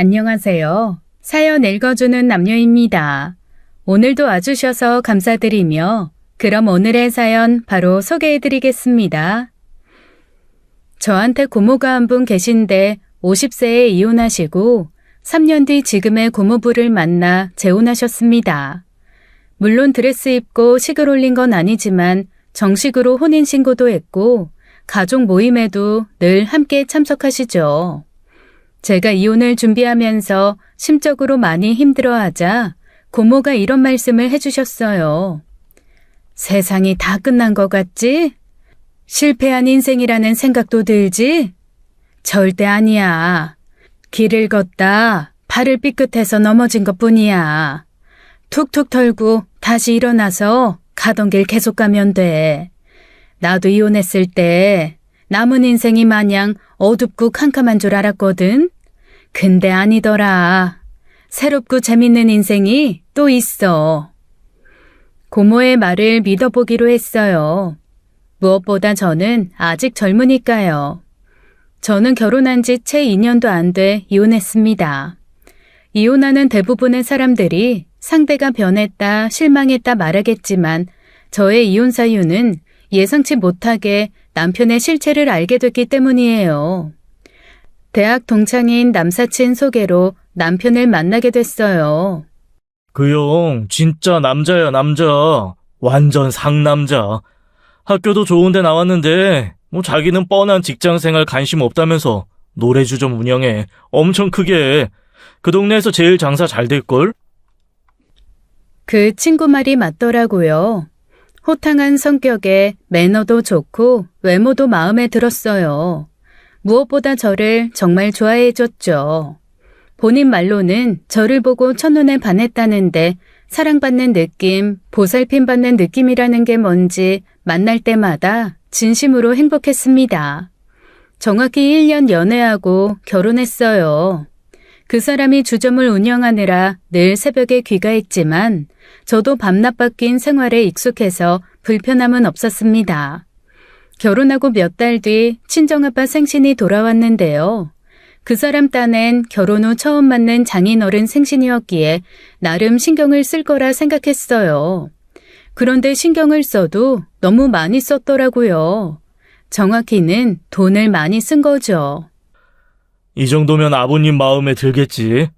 안녕하세요. 사연 읽어주는 남녀입니다. 오늘도 와주셔서 감사드리며 그럼 오늘의 사연 바로 소개해드리겠습니다. 저한테 고모가 한 분 계신데 50세에 이혼하시고 3년 뒤 지금의 고모부를 만나 재혼하셨습니다. 물론 드레스 입고 식을 올린 건 아니지만 정식으로 혼인신고도 했고 가족 모임에도 늘 함께 참석하시죠. 제가 이혼을 준비하면서 심적으로 많이 힘들어하자 고모가 이런 말씀을 해주셨어요. 세상이 다 끝난 것 같지? 실패한 인생이라는 생각도 들지? 절대 아니야. 길을 걷다 발을 삐끗해서 넘어진 것뿐이야. 툭툭 털고 다시 일어나서 가던 길 계속 가면 돼. 나도 이혼했을 때 남은 인생이 마냥 어둡고 캄캄한 줄 알았거든. 근데 아니더라. 새롭고 재밌는 인생이 또 있어. 고모의 말을 믿어보기로 했어요. 무엇보다 저는 아직 젊으니까요. 저는 결혼한 지 채 2년도 안 돼 이혼했습니다. 이혼하는 대부분의 사람들이 상대가 변했다, 실망했다 말하겠지만 저의 이혼 사유는 예상치 못하게 남편의 실체를 알게 됐기 때문이에요. 대학 동창인 남사친 소개로 남편을 만나게 됐어요. 그 형 진짜 남자야 남자. 완전 상남자. 학교도 좋은데 나왔는데 자기는 뻔한 직장생활 관심 없다면서 노래주점 운영해. 엄청 크게 해. 그 동네에서 제일 장사 잘 될걸? 그 친구 말이 맞더라고요. 호탕한 성격에 매너도 좋고 외모도 마음에 들었어요. 무엇보다 저를 정말 좋아해줬죠. 본인 말로는 저를 보고 첫눈에 반했다는데 사랑받는 느낌, 보살핌받는 느낌이라는 게 뭔지 만날 때마다 진심으로 행복했습니다. 정확히 1년 연애하고 결혼했어요. 그 사람이 주점을 운영하느라 늘 새벽에 귀가했지만 저도 밤낮 바뀐 생활에 익숙해서 불편함은 없었습니다. 결혼하고 몇 달 뒤 친정아빠 생신이 돌아왔는데요. 그 사람 딴엔 결혼 후 처음 맞는 장인어른 생신이었기에 나름 신경을 쓸 거라 생각했어요. 그런데 신경을 써도 너무 많이 썼더라고요. 정확히는 돈을 많이 쓴 거죠. 이 정도면 아버님 마음에 들겠지.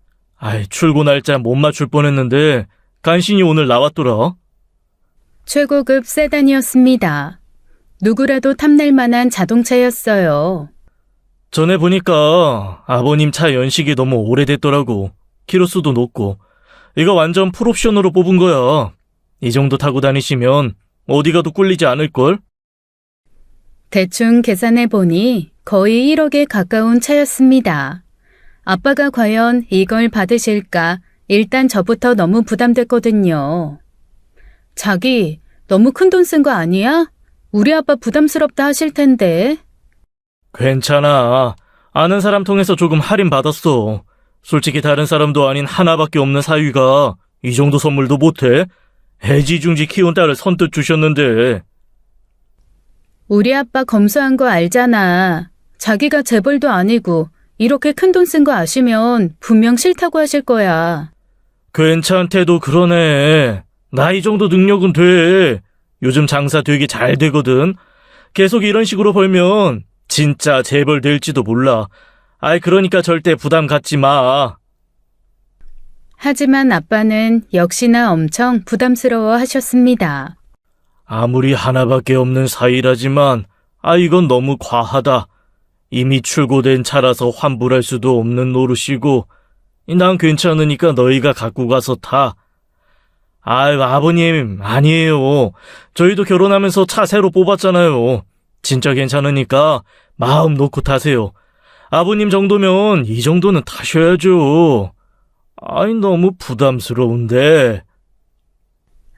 출고 날짜 못 맞출 뻔했는데 간신히 오늘 나왔더라. 최고급 세단이었습니다. 누구라도 탐낼 만한 자동차였어요. 전에 보니까 아버님 차 연식이 너무 오래됐더라고. 키로수도 높고. 이거 완전 풀옵션으로 뽑은 거야. 이 정도 타고 다니시면 어디 가도 꿀리지 않을걸? 대충 계산해보니 거의 1억에 가까운 차였습니다. 아빠가 과연 이걸 받으실까 일단 저부터 너무 부담됐거든요. 자기, 너무 큰 돈 쓴 거 아니야? 우리 아빠 부담스럽다 하실 텐데. 괜찮아. 아는 사람 통해서 조금 할인 받았어. 솔직히 다른 사람도 아닌 하나밖에 없는 사위가 이 정도 선물도 못해? 애지중지 키운 딸을 선뜻 주셨는데. 우리 아빠 검소한 거 알잖아. 자기가 재벌도 아니고 이렇게 큰 돈 쓴 거 아시면 분명 싫다고 하실 거야. 괜찮대도 그러네. 나 이 정도 능력은 돼. 요즘 장사 되게 잘 되거든. 계속 이런 식으로 벌면 진짜 재벌 될지도 몰라. 그러니까 절대 부담 갖지 마. 하지만 아빠는 역시나 엄청 부담스러워 하셨습니다. 아무리 하나밖에 없는 사이라지만 이건 너무 과하다. 이미 출고된 차라서 환불할 수도 없는 노릇이고 난 괜찮으니까 너희가 갖고 가서 타. 아버님 아니에요. 저희도 결혼하면서 차 새로 뽑았잖아요. 진짜 괜찮으니까 마음 놓고 타세요. 아버님 정도면 이 정도는 타셔야죠. 너무 부담스러운데.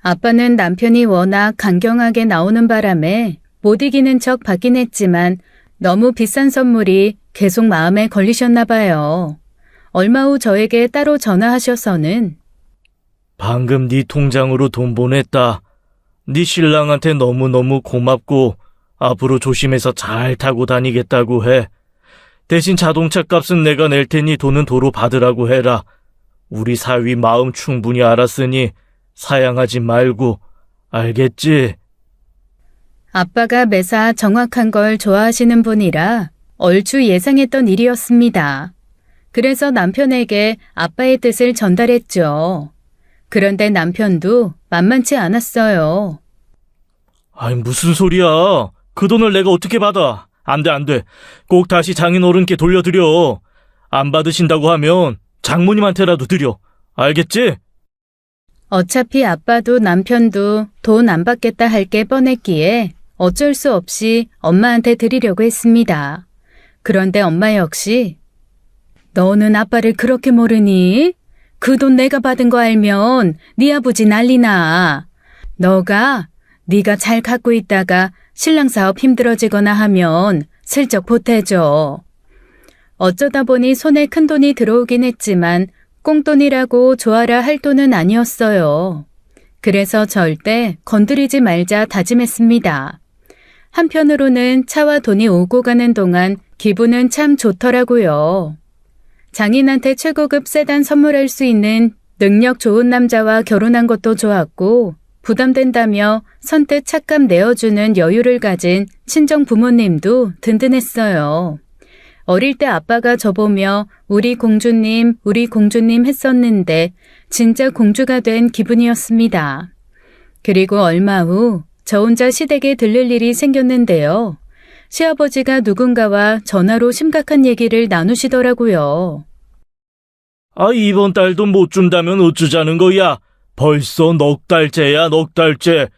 아빠는 남편이 워낙 강경하게 나오는 바람에 못 이기는 척 받긴 했지만 너무 비싼 선물이 계속 마음에 걸리셨나 봐요. 얼마 후 저에게 따로 전화하셔서는 방금 네 통장으로 돈 보냈다. 네 신랑한테 너무너무 고맙고 앞으로 조심해서 잘 타고 다니겠다고 해. 대신 자동차 값은 내가 낼 테니 돈은 도로 받으라고 해라. 우리 사위 마음 충분히 알았으니 사양하지 말고, 알겠지? 아빠가 매사 정확한 걸 좋아하시는 분이라 얼추 예상했던 일이었습니다. 그래서 남편에게 아빠의 뜻을 전달했죠. 그런데 남편도 만만치 않았어요. 아이, 무슨 소리야. 그 돈을 내가 어떻게 받아? 안 돼, 안 돼. 꼭 다시 장인어른께 돌려드려. 안 받으신다고 하면 장모님한테라도 드려. 알겠지? 어차피 아빠도 남편도 돈 안 받겠다 할 게 뻔했기에 어쩔 수 없이 엄마한테 드리려고 했습니다. 그런데 엄마 역시 너는 아빠를 그렇게 모르니? 그 돈 내가 받은 거 알면 네 아버지 난리나. 네가 잘 갖고 있다가 신랑 사업 힘들어지거나 하면 슬쩍 보태줘. 어쩌다 보니 손에 큰 돈이 들어오긴 했지만 꽁돈이라고 좋아라 할 돈은 아니었어요. 그래서 절대 건드리지 말자 다짐했습니다. 한편으로는 차와 돈이 오고 가는 동안 기분은 참 좋더라고요. 장인한테 최고급 세단 선물할 수 있는 능력 좋은 남자와 결혼한 것도 좋았고 부담된다며 선뜻 찻값 내어주는 여유를 가진 친정 부모님도 든든했어요. 어릴 때 아빠가 저보며 우리 공주님 했었는데 진짜 공주가 된 기분이었습니다. 그리고 얼마 후 저 혼자 시댁에 들를 일이 생겼는데요. 시아버지가 누군가와 전화로 심각한 얘기를 나누시더라고요. 아, 이번 달도 못 준다면 어쩌자는 거야? 벌써 넉 달째야, 넉 달째.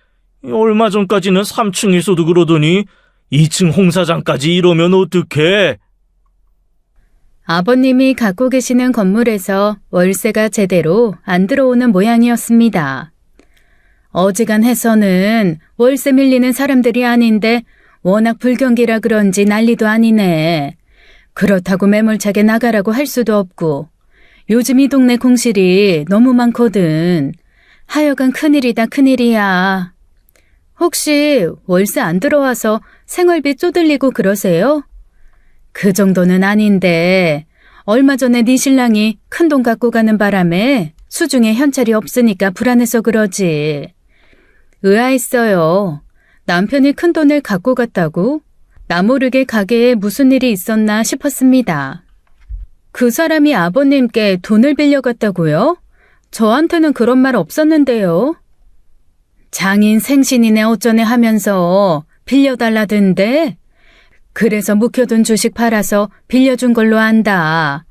얼마 전까지는 3층에서도 그러더니 2층 홍사장까지 이러면 어떡해? 아버님이 갖고 계시는 건물에서 월세가 제대로 안 들어오는 모양이었습니다. 어지간해서는 월세 밀리는 사람들이 아닌데 워낙 불경기라 그런지 난리도 아니네. 그렇다고 매몰차게 나가라고 할 수도 없고 요즘 이 동네 공실이 너무 많거든. 하여간 큰일이다 큰일이야. 혹시 월세 안 들어와서 생활비 쪼들리고 그러세요? 그 정도는 아닌데 얼마 전에 네 신랑이 큰돈 갖고 가는 바람에 수중에 현찰이 없으니까 불안해서 그러지. 의아했어요. 남편이 큰돈을 갖고 갔다고? 나 모르게 가게에 무슨 일이 있었나 싶었습니다. 그 사람이 아버님께 돈을 빌려갔다고요? 저한테는 그런 말 없었는데요. 장인 생신이네 어쩌네 하면서 빌려달라던데? 그래서 묵혀둔 주식 팔아서 빌려준 걸로 안다.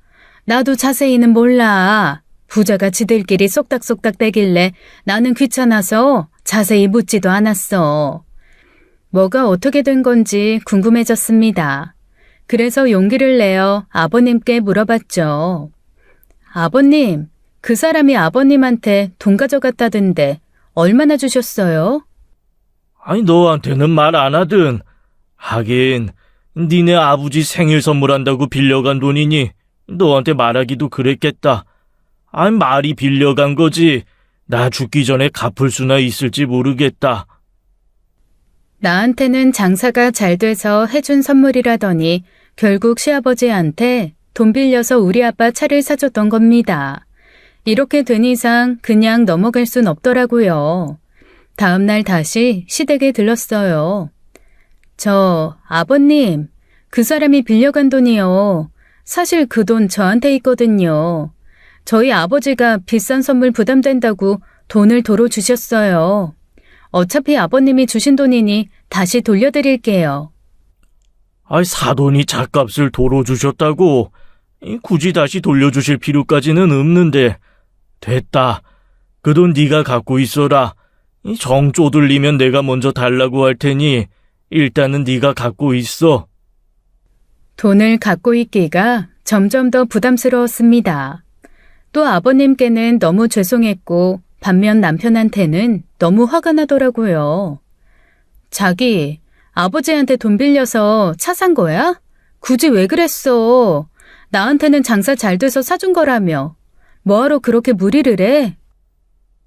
나도 자세히는 몰라. 부자가 지들끼리 쏙닥쏙닥 대길래 나는 귀찮아서 자세히 묻지도 않았어. 뭐가 어떻게 된 건지 궁금해졌습니다. 그래서 용기를 내어 아버님께 물어봤죠. 아버님, 그 사람이 아버님한테 돈 가져갔다던데 얼마나 주셨어요? 아니, 너한테는 말 안 하든. 하긴 니네 아버지 생일 선물한다고 빌려간 돈이니 너한테 말하기도 그랬겠다. 아니, 말이 빌려간 거지. 나 죽기 전에 갚을 수나 있을지 모르겠다. 나한테는 장사가 잘 돼서 해준 선물이라더니 결국 시아버지한테 돈 빌려서 우리 아빠 차를 사줬던 겁니다. 이렇게 된 이상 그냥 넘어갈 순 없더라고요. 다음날 다시 시댁에 들렀어요. 아버님, 그 사람이 빌려간 돈이요. 사실 그 돈 저한테 있거든요. 저희 아버지가 비싼 선물 부담된다고 돈을 도로 주셨어요. 어차피 아버님이 주신 돈이니 다시 돌려드릴게요. 아이, 사돈이 잣값을 도로 주셨다고? 굳이 다시 돌려주실 필요까지는 없는데. 됐다. 그 돈 네가 갖고 있어라. 정 쪼들리면 내가 먼저 달라고 할 테니 일단은 네가 갖고 있어. 돈을 갖고 있기가 점점 더 부담스러웠습니다. 또 아버님께는 너무 죄송했고 반면 남편한테는 너무 화가 나더라고요. 자기, 아버지한테 돈 빌려서 차 산 거야? 굳이 왜 그랬어? 나한테는 장사 잘 돼서 사준 거라며. 뭐하러 그렇게 무리를 해?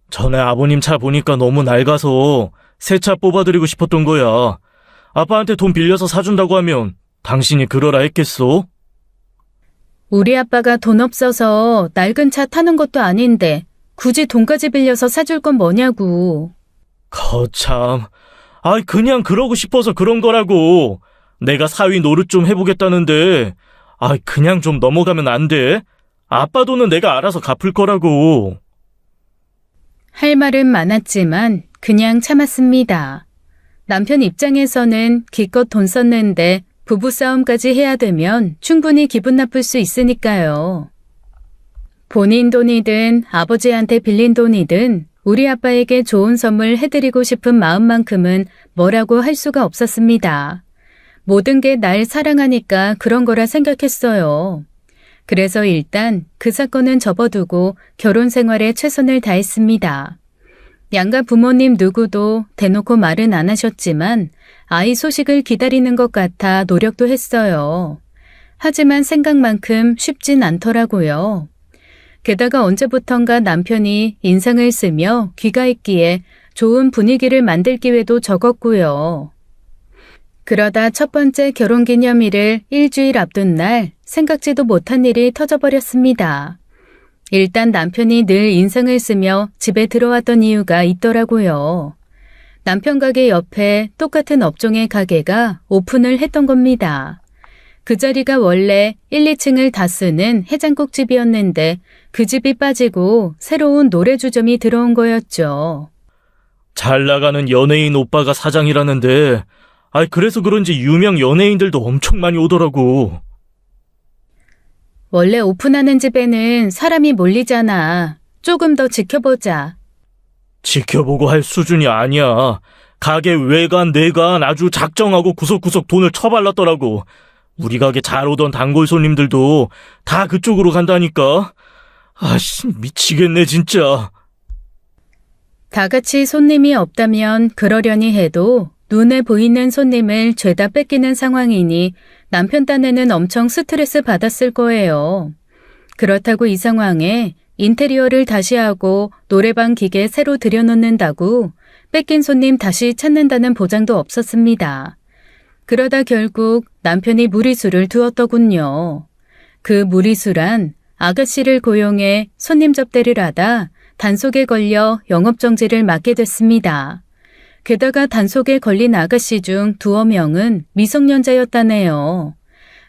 전에 아버님 차 보니까 너무 낡아서 새 차 뽑아드리고 싶었던 거야. 아빠한테 돈 빌려서 사준다고 하면 당신이 그러라 했겠소? 우리 아빠가 돈 없어서 낡은 차 타는 것도 아닌데 굳이 돈까지 빌려서 사줄 건 뭐냐고. 거참. 아이, 그냥 그러고 싶어서 그런 거라고. 내가 사위 노릇 좀 해보겠다는데, 아이, 그냥 좀 넘어가면 안 돼? 아빠 돈은 내가 알아서 갚을 거라고. 할 말은 많았지만 그냥 참았습니다. 남편 입장에서는 기껏 돈 썼는데 부부싸움까지 해야 되면 충분히 기분 나쁠 수 있으니까요. 본인 돈이든 아버지한테 빌린 돈이든 우리 아빠에게 좋은 선물 해드리고 싶은 마음만큼은 뭐라고 할 수가 없었습니다. 모든 게 날 사랑하니까 그런 거라 생각했어요. 그래서 일단 그 사건은 접어두고 결혼 생활에 최선을 다했습니다. 양가 부모님 누구도 대놓고 말은 안 하셨지만 아이 소식을 기다리는 것 같아 노력도 했어요. 하지만 생각만큼 쉽진 않더라고요. 게다가 언제부턴가 남편이 인상을 쓰며 귀가했기에 좋은 분위기를 만들 기회도 적었고요. 그러다 첫 번째 결혼기념일을 일주일 앞둔 날 생각지도 못한 일이 터져버렸습니다. 일단 남편이 늘 인상을 쓰며 집에 들어왔던 이유가 있더라고요. 남편 가게 옆에 똑같은 업종의 가게가 오픈을 했던 겁니다. 그 자리가 원래 1, 2층을 다 쓰는 해장국집이었는데 그 집이 빠지고 새로운 노래주점이 들어온 거였죠. 잘 나가는 연예인 오빠가 사장이라는데, 아이, 그래서 그런지 유명 연예인들도 엄청 많이 오더라고. 원래 오픈하는 집에는 사람이 몰리잖아. 조금 더 지켜보자. 지켜보고 할 수준이 아니야. 가게 외관, 내관 아주 작정하고 구석구석 돈을 쳐발랐더라고. 우리 가게 잘 오던 단골 손님들도 다 그쪽으로 간다니까. 아씨, 미치겠네 진짜. 다 같이 손님이 없다면 그러려니 해도 눈에 보이는 손님을 죄다 뺏기는 상황이니 남편 딴에는 엄청 스트레스 받았을 거예요. 그렇다고 이 상황에 인테리어를 다시 하고 노래방 기계 새로 들여놓는다고 뺏긴 손님 다시 찾는다는 보장도 없었습니다. 그러다 결국 남편이 무리수를 두었더군요. 그 무리수란 아가씨를 고용해 손님 접대를 하다 단속에 걸려 영업정지를 맞게 됐습니다. 게다가 단속에 걸린 아가씨 중 2명은 미성년자였다네요.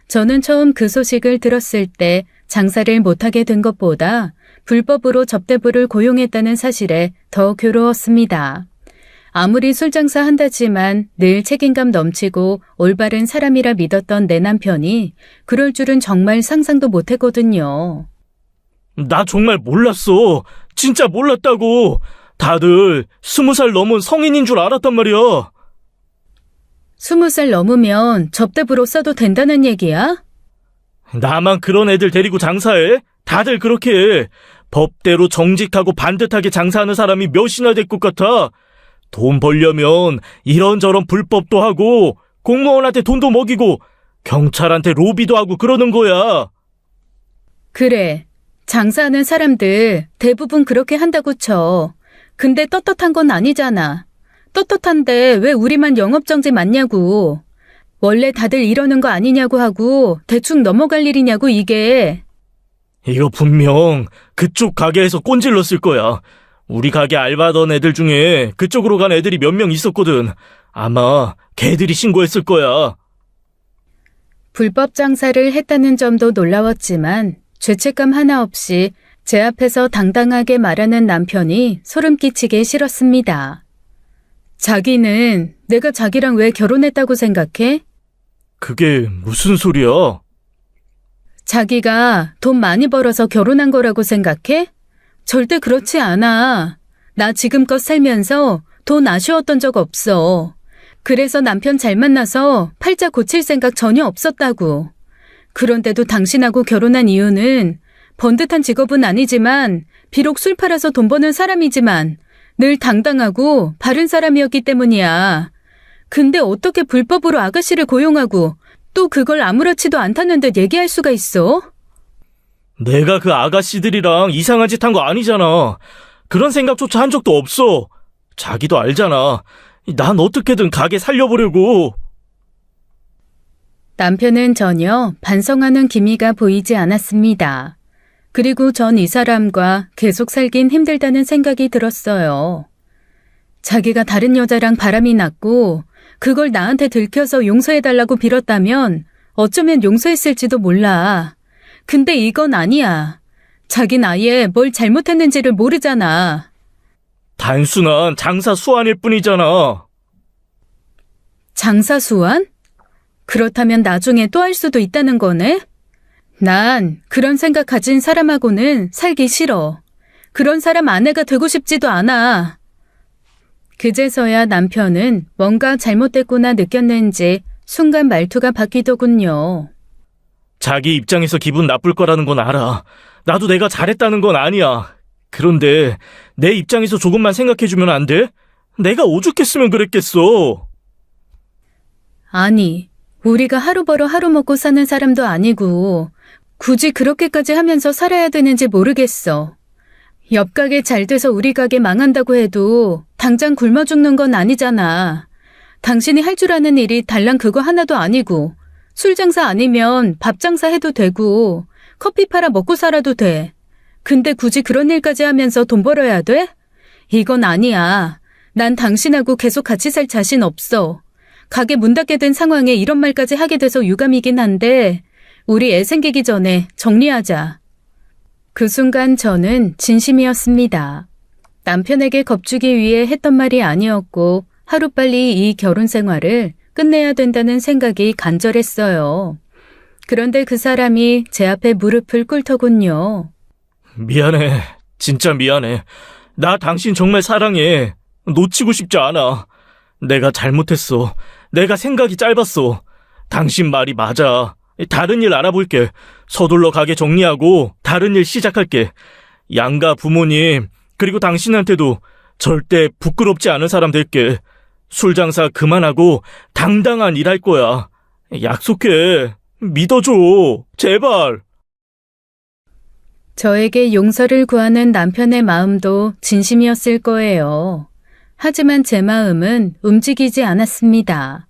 저는 처음 그 소식을 들었을 때 장사를 못하게 된 것보다 불법으로 접대부를 고용했다는 사실에 더 괴로웠습니다. 아무리 술 장사한다지만 늘 책임감 넘치고 올바른 사람이라 믿었던 내 남편이 그럴 줄은 정말 상상도 못했거든요. 나 정말 몰랐어. 진짜 몰랐다고. 다들 20살 넘은 성인인 줄 알았단 말이야. 20살 넘으면 접대부로 써도 된다는 얘기야? 나만 그런 애들 데리고 장사해? 다들 그렇게 해. 법대로 정직하고 반듯하게 장사하는 사람이 몇이나 될 것 같아. 돈 벌려면 이런저런 불법도 하고 공무원한테 돈도 먹이고 경찰한테 로비도 하고 그러는 거야. 그래. 장사하는 사람들 대부분 그렇게 한다고 쳐. 근데 떳떳한 건 아니잖아. 떳떳한데 왜 우리만 영업정지 맞냐고. 원래 다들 이러는 거 아니냐고 하고 대충 넘어갈 일이냐고 이게. 이거 분명 그쪽 가게에서 꼰질렀을 거야. 우리 가게 알바던 애들 중에 그쪽으로 간 애들이 몇 명 있었거든. 아마 걔들이 신고했을 거야. 불법 장사를 했다는 점도 놀라웠지만 죄책감 하나 없이 제 앞에서 당당하게 말하는 남편이 소름 끼치게 싫었습니다. 자기는 내가 자기랑 왜 결혼했다고 생각해? 그게 무슨 소리야? 자기가 돈 많이 벌어서 결혼한 거라고 생각해? 절대 그렇지 않아. 나 지금껏 살면서 돈 아쉬웠던 적 없어. 그래서 남편 잘 만나서 팔자 고칠 생각 전혀 없었다고. 그런데도 당신하고 결혼한 이유는 번듯한 직업은 아니지만 비록 술 팔아서 돈 버는 사람이지만 늘 당당하고 바른 사람이었기 때문이야. 근데 어떻게 불법으로 아가씨를 고용하고 또 그걸 아무렇지도 않다는 듯 얘기할 수가 있어? 내가 그 아가씨들이랑 이상한 짓 한 거 아니잖아. 그런 생각조차 한 적도 없어. 자기도 알잖아. 난 어떻게든 가게 살려보려고. 남편은 전혀 반성하는 기미가 보이지 않았습니다. 그리고 전 이 사람과 계속 살긴 힘들다는 생각이 들었어요. 자기가 다른 여자랑 바람이 났고 그걸 나한테 들켜서 용서해달라고 빌었다면 어쩌면 용서했을지도 몰라. 근데 이건 아니야. 자긴 아예 뭘 잘못했는지를 모르잖아. 단순한 장사 수완일 뿐이잖아. 장사 수완? 그렇다면 나중에 또 할 수도 있다는 거네? 난 그런 생각 가진 사람하고는 살기 싫어. 그런 사람 아내가 되고 싶지도 않아. 그제서야 남편은 뭔가 잘못됐구나 느꼈는지 순간 말투가 바뀌더군요. 자기 입장에서 기분 나쁠 거라는 건 알아. 나도 내가 잘했다는 건 아니야. 그런데 내 입장에서 조금만 생각해주면 안 돼? 내가 오죽했으면 그랬겠어. 아니, 우리가 하루 벌어 하루 먹고 사는 사람도 아니고 굳이 그렇게까지 하면서 살아야 되는지 모르겠어. 옆 가게 잘 돼서 우리 가게 망한다고 해도 당장 굶어 죽는 건 아니잖아. 당신이 할 줄 아는 일이 달랑 그거 하나도 아니고 술 장사 아니면 밥 장사 해도 되고 커피 팔아 먹고 살아도 돼. 근데 굳이 그런 일까지 하면서 돈 벌어야 돼? 이건 아니야. 난 당신하고 계속 같이 살 자신 없어. 가게 문 닫게 된 상황에 이런 말까지 하게 돼서 유감이긴 한데 우리 애 생기기 전에 정리하자. 그 순간 저는 진심이었습니다. 남편에게 겁주기 위해 했던 말이 아니었고 하루빨리 이 결혼 생활을 끝내야 된다는 생각이 간절했어요. 그런데 그 사람이 제 앞에 무릎을 꿇더군요. 미안해. 진짜 미안해. 나 당신 정말 사랑해. 놓치고 싶지 않아. 내가 잘못했어. 내가 생각이 짧았어. 당신 말이 맞아. 다른 일 알아볼게. 서둘러 가게 정리하고 다른 일 시작할게. 양가 부모님 그리고 당신한테도 절대 부끄럽지 않은 사람 될게. 술 장사 그만하고 당당한 일 할 거야. 약속해. 믿어줘. 제발. 저에게 용서를 구하는 남편의 마음도 진심이었을 거예요. 하지만 제 마음은 움직이지 않았습니다.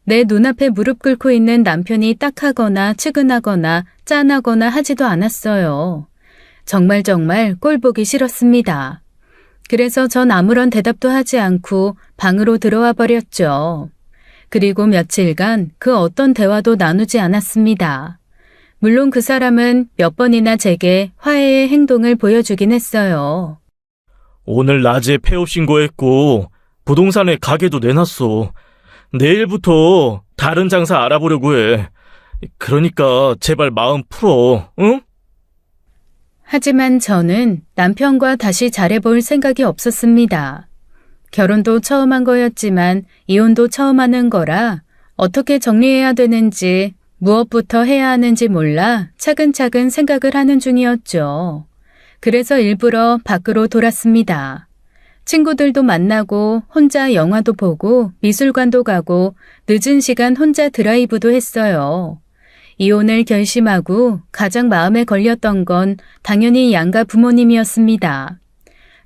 내 눈앞에 무릎 꿇고 있는 남편이 딱하거나 측은하거나 짠하거나 하지도 않았어요. 정말 꼴보기 싫었습니다. 그래서 전 아무런 대답도 하지 않고 방으로 들어와 버렸죠. 그리고 며칠간 그 어떤 대화도 나누지 않았습니다. 물론 그 사람은 몇 번이나 제게 화해의 행동을 보여주긴 했어요. 오늘 낮에 폐업 신고했고 부동산에 가게도 내놨어. 내일부터 다른 장사 알아보려고 해. 그러니까 제발 마음 풀어. 응? 하지만 저는 남편과 다시 잘해볼 생각이 없었습니다. 결혼도 처음 한 거였지만 이혼도 처음 하는 거라 어떻게 정리해야 되는지 무엇부터 해야 하는지 몰라 차근차근 생각을 하는 중이었죠. 그래서 일부러 밖으로 돌았습니다. 친구들도 만나고 혼자 영화도 보고 미술관도 가고 늦은 시간 혼자 드라이브도 했어요. 이혼을 결심하고 가장 마음에 걸렸던 건 당연히 양가 부모님이었습니다.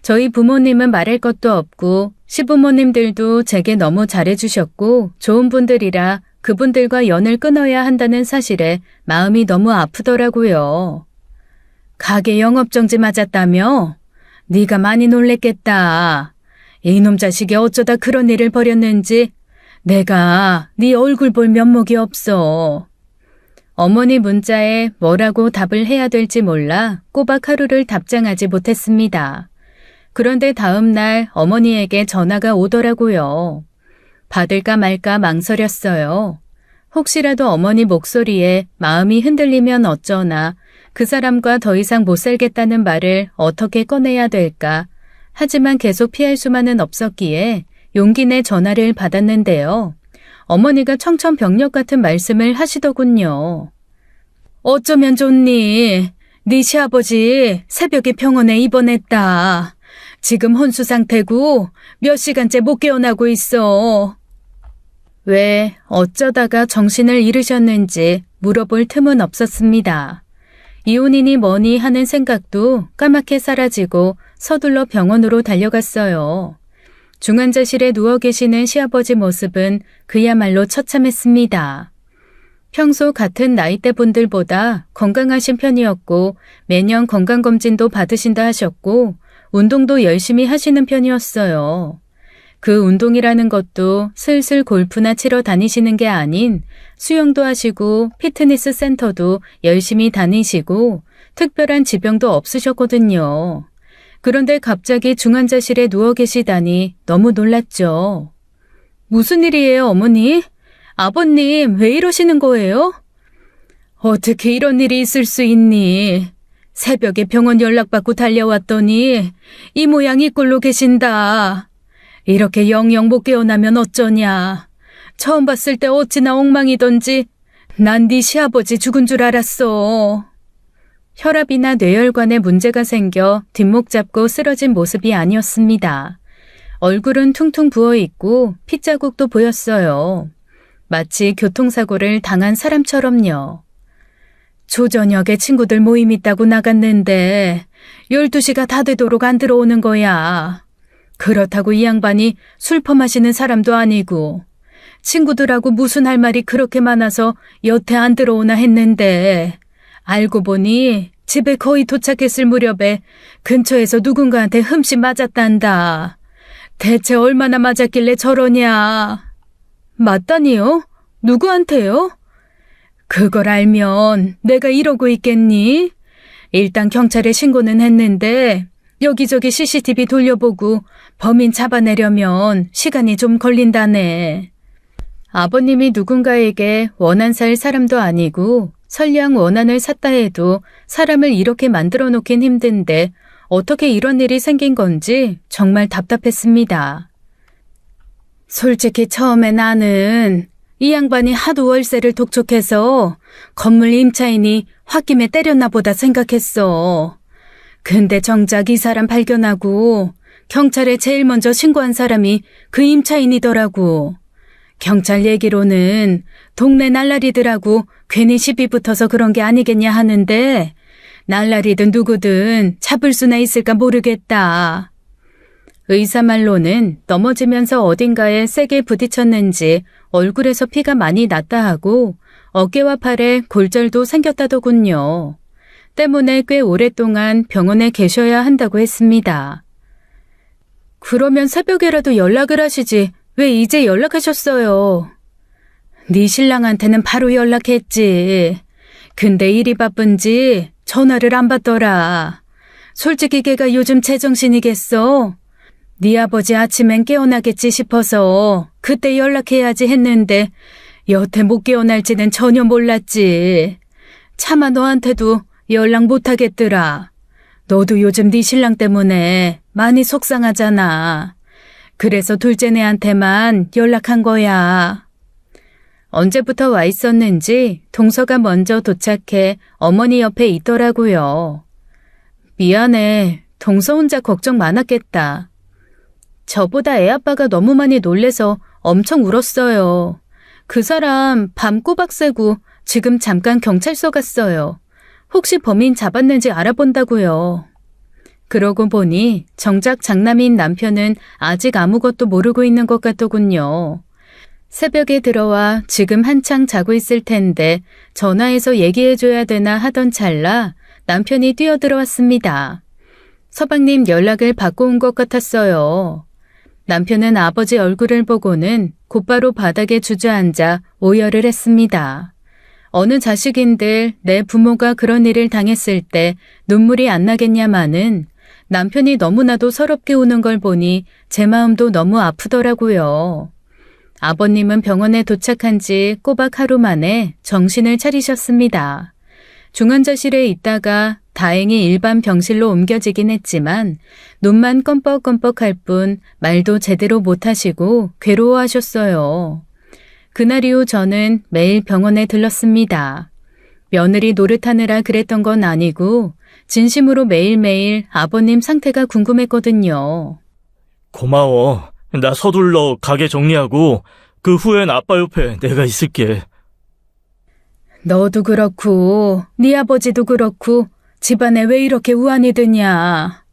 저희 부모님은 말할 것도 없고 시부모님들도 제게 너무 잘해주셨고 좋은 분들이라 그분들과 연을 끊어야 한다는 사실에 마음이 너무 아프더라고요. 가게 영업정지 맞았다며? 네가 많이 놀랬겠다. 이놈 자식이 어쩌다 그런 일을 벌였는지 내가 네 얼굴 볼 면목이 없어. 어머니 문자에 뭐라고 답을 해야 될지 몰라 꼬박 하루를 답장하지 못했습니다. 그런데 다음 날 어머니에게 전화가 오더라고요. 받을까 말까 망설였어요. 혹시라도 어머니 목소리에 마음이 흔들리면 어쩌나 그 사람과 더 이상 못 살겠다는 말을 어떻게 꺼내야 될까. 하지만 계속 피할 수만은 없었기에 용기 내 전화를 받았는데요. 어머니가 청천벽력 같은 말씀을 하시더군요. 어쩌면 좋니? 네 시아버지 새벽에 병원에 입원했다. 지금 혼수 상태고 몇 시간째 못 깨어나고 있어. 왜 어쩌다가 정신을 잃으셨는지 물어볼 틈은 없었습니다. 이혼이니 뭐니 하는 생각도 까맣게 사라지고 서둘러 병원으로 달려갔어요. 중환자실에 누워 계시는 시아버지 모습은 그야말로 처참했습니다. 평소 같은 나이대 분들보다 건강하신 편이었고 매년 건강검진도 받으신다 하셨고 운동도 열심히 하시는 편이었어요. 그 운동이라는 것도 슬슬 골프나 치러 다니시는 게 아닌 수영도 하시고 피트니스 센터도 열심히 다니시고 특별한 지병도 없으셨거든요. 그런데 갑자기 중환자실에 누워 계시다니 너무 놀랐죠. 무슨 일이에요, 어머니? 아버님, 왜 이러시는 거예요? 어떻게 이런 일이 있을 수 있니? 새벽에 병원 연락받고 달려왔더니 이 모양 이 꼴로 계신다. 이렇게 영영 못 깨어나면 어쩌냐. 처음 봤을 때 어찌나 엉망이던지 난 네 시아버지 죽은 줄 알았어. 혈압이나 뇌혈관에 문제가 생겨 뒷목 잡고 쓰러진 모습이 아니었습니다. 얼굴은 퉁퉁 부어있고 핏자국도 보였어요. 마치 교통사고를 당한 사람처럼요. 조저녁에 친구들 모임 있다고 나갔는데 12시가 다 되도록 안 들어오는 거야. 그렇다고 이 양반이 술 퍼마시는 사람도 아니고 친구들하고 무슨 할 말이 그렇게 많아서 여태 안 들어오나 했는데 알고 보니 집에 거의 도착했을 무렵에 근처에서 누군가한테 흠씬 맞았단다. 대체 얼마나 맞았길래 저러냐. 맞다니요? 누구한테요? 그걸 알면 내가 이러고 있겠니? 일단 경찰에 신고는 했는데 여기저기 CCTV 돌려보고 범인 잡아내려면 시간이 좀 걸린다네. 아버님이 누군가에게 원한 살 사람도 아니고 설령 원한을 샀다 해도 사람을 이렇게 만들어 놓긴 힘든데 어떻게 이런 일이 생긴 건지 정말 답답했습니다. 솔직히 처음에 나는 이 양반이 하도 월세를 독촉해서 건물 임차인이 홧김에 때렸나 보다 생각했어. 근데 정작 이 사람 발견하고 경찰에 제일 먼저 신고한 사람이 그 임차인이더라고. 경찰 얘기로는 동네 날라리들하고 괜히 시비 붙어서 그런 게 아니겠냐 하는데 날라리든 누구든 잡을 수나 있을까 모르겠다. 의사 말로는 넘어지면서 어딘가에 세게 부딪혔는지 얼굴에서 피가 많이 났다 하고 어깨와 팔에 골절도 생겼다더군요. 때문에 꽤 오랫동안 병원에 계셔야 한다고 했습니다. 그러면 새벽에라도 연락을 하시지 왜 이제 연락하셨어요? 네 신랑한테는 바로 연락했지. 근데 일이 바쁜지 전화를 안 받더라. 솔직히 걔가 요즘 제정신이겠어? 네 아버지 아침엔 깨어나겠지 싶어서 그때 연락해야지 했는데 여태 못 깨어날지는 전혀 몰랐지. 차마 너한테도 연락 못하겠더라. 너도 요즘 네 신랑 때문에 많이 속상하잖아. 그래서 둘째네한테만 연락한 거야. 언제부터 와 있었는지 동서가 먼저 도착해 어머니 옆에 있더라고요. 미안해. 동서 혼자 걱정 많았겠다. 저보다 애 아빠가 너무 많이 놀래서 엄청 울었어요. 그 사람 밤 꼬박 새고 지금 잠깐 경찰서 갔어요. 혹시 범인 잡았는지 알아본다고요. 그러고 보니 정작 장남인 남편은 아직 아무것도 모르고 있는 것 같더군요. 새벽에 들어와 지금 한창 자고 있을 텐데 전화해서 얘기해줘야 되나 하던 찰나 남편이 뛰어들어왔습니다. 서방님 연락을 받고 온 것 같았어요. 남편은 아버지 얼굴을 보고는 곧바로 바닥에 주저앉아 오열을 했습니다. 어느 자식인들 내 부모가 그런 일을 당했을 때 눈물이 안 나겠냐마는 남편이 너무나도 서럽게 우는 걸 보니 제 마음도 너무 아프더라고요. 아버님은 병원에 도착한 지 꼬박 하루 만에 정신을 차리셨습니다. 중환자실에 있다가 다행히 일반 병실로 옮겨지긴 했지만 눈만 껌뻑껌뻑할 뿐 말도 제대로 못하시고 괴로워하셨어요. 그날 이후 저는 매일 병원에 들렀습니다. 며느리 노릇하느라 그랬던 건 아니고 진심으로 매일매일 아버님 상태가 궁금했거든요. 고마워. 나 서둘러 가게 정리하고 그 후엔 아빠 옆에 내가 있을게. 너도 그렇고 네 아버지도 그렇고 집안에 왜 이렇게 우환이 드냐.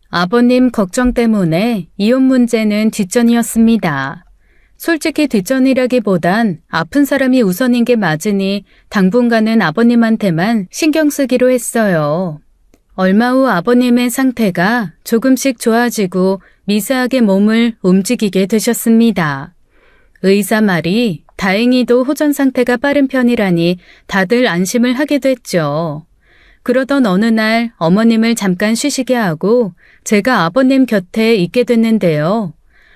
아버님 걱정 때문에 이혼 문제는 뒷전이었습니다. 솔직히 뒷전이라기보단 아픈 사람이 우선인 게 맞으니 당분간은 아버님한테만 신경 쓰기로 했어요. 얼마 후 아버님의 상태가 조금씩 좋아지고 미세하게 몸을 움직이게 되셨습니다. 의사 말이 다행히도 호전 상태가 빠른 편이라니 다들 안심을 하게 됐죠. 그러던 어느 날 어머님을 잠깐 쉬시게 하고 제가 아버님 곁에 있게 됐는데요.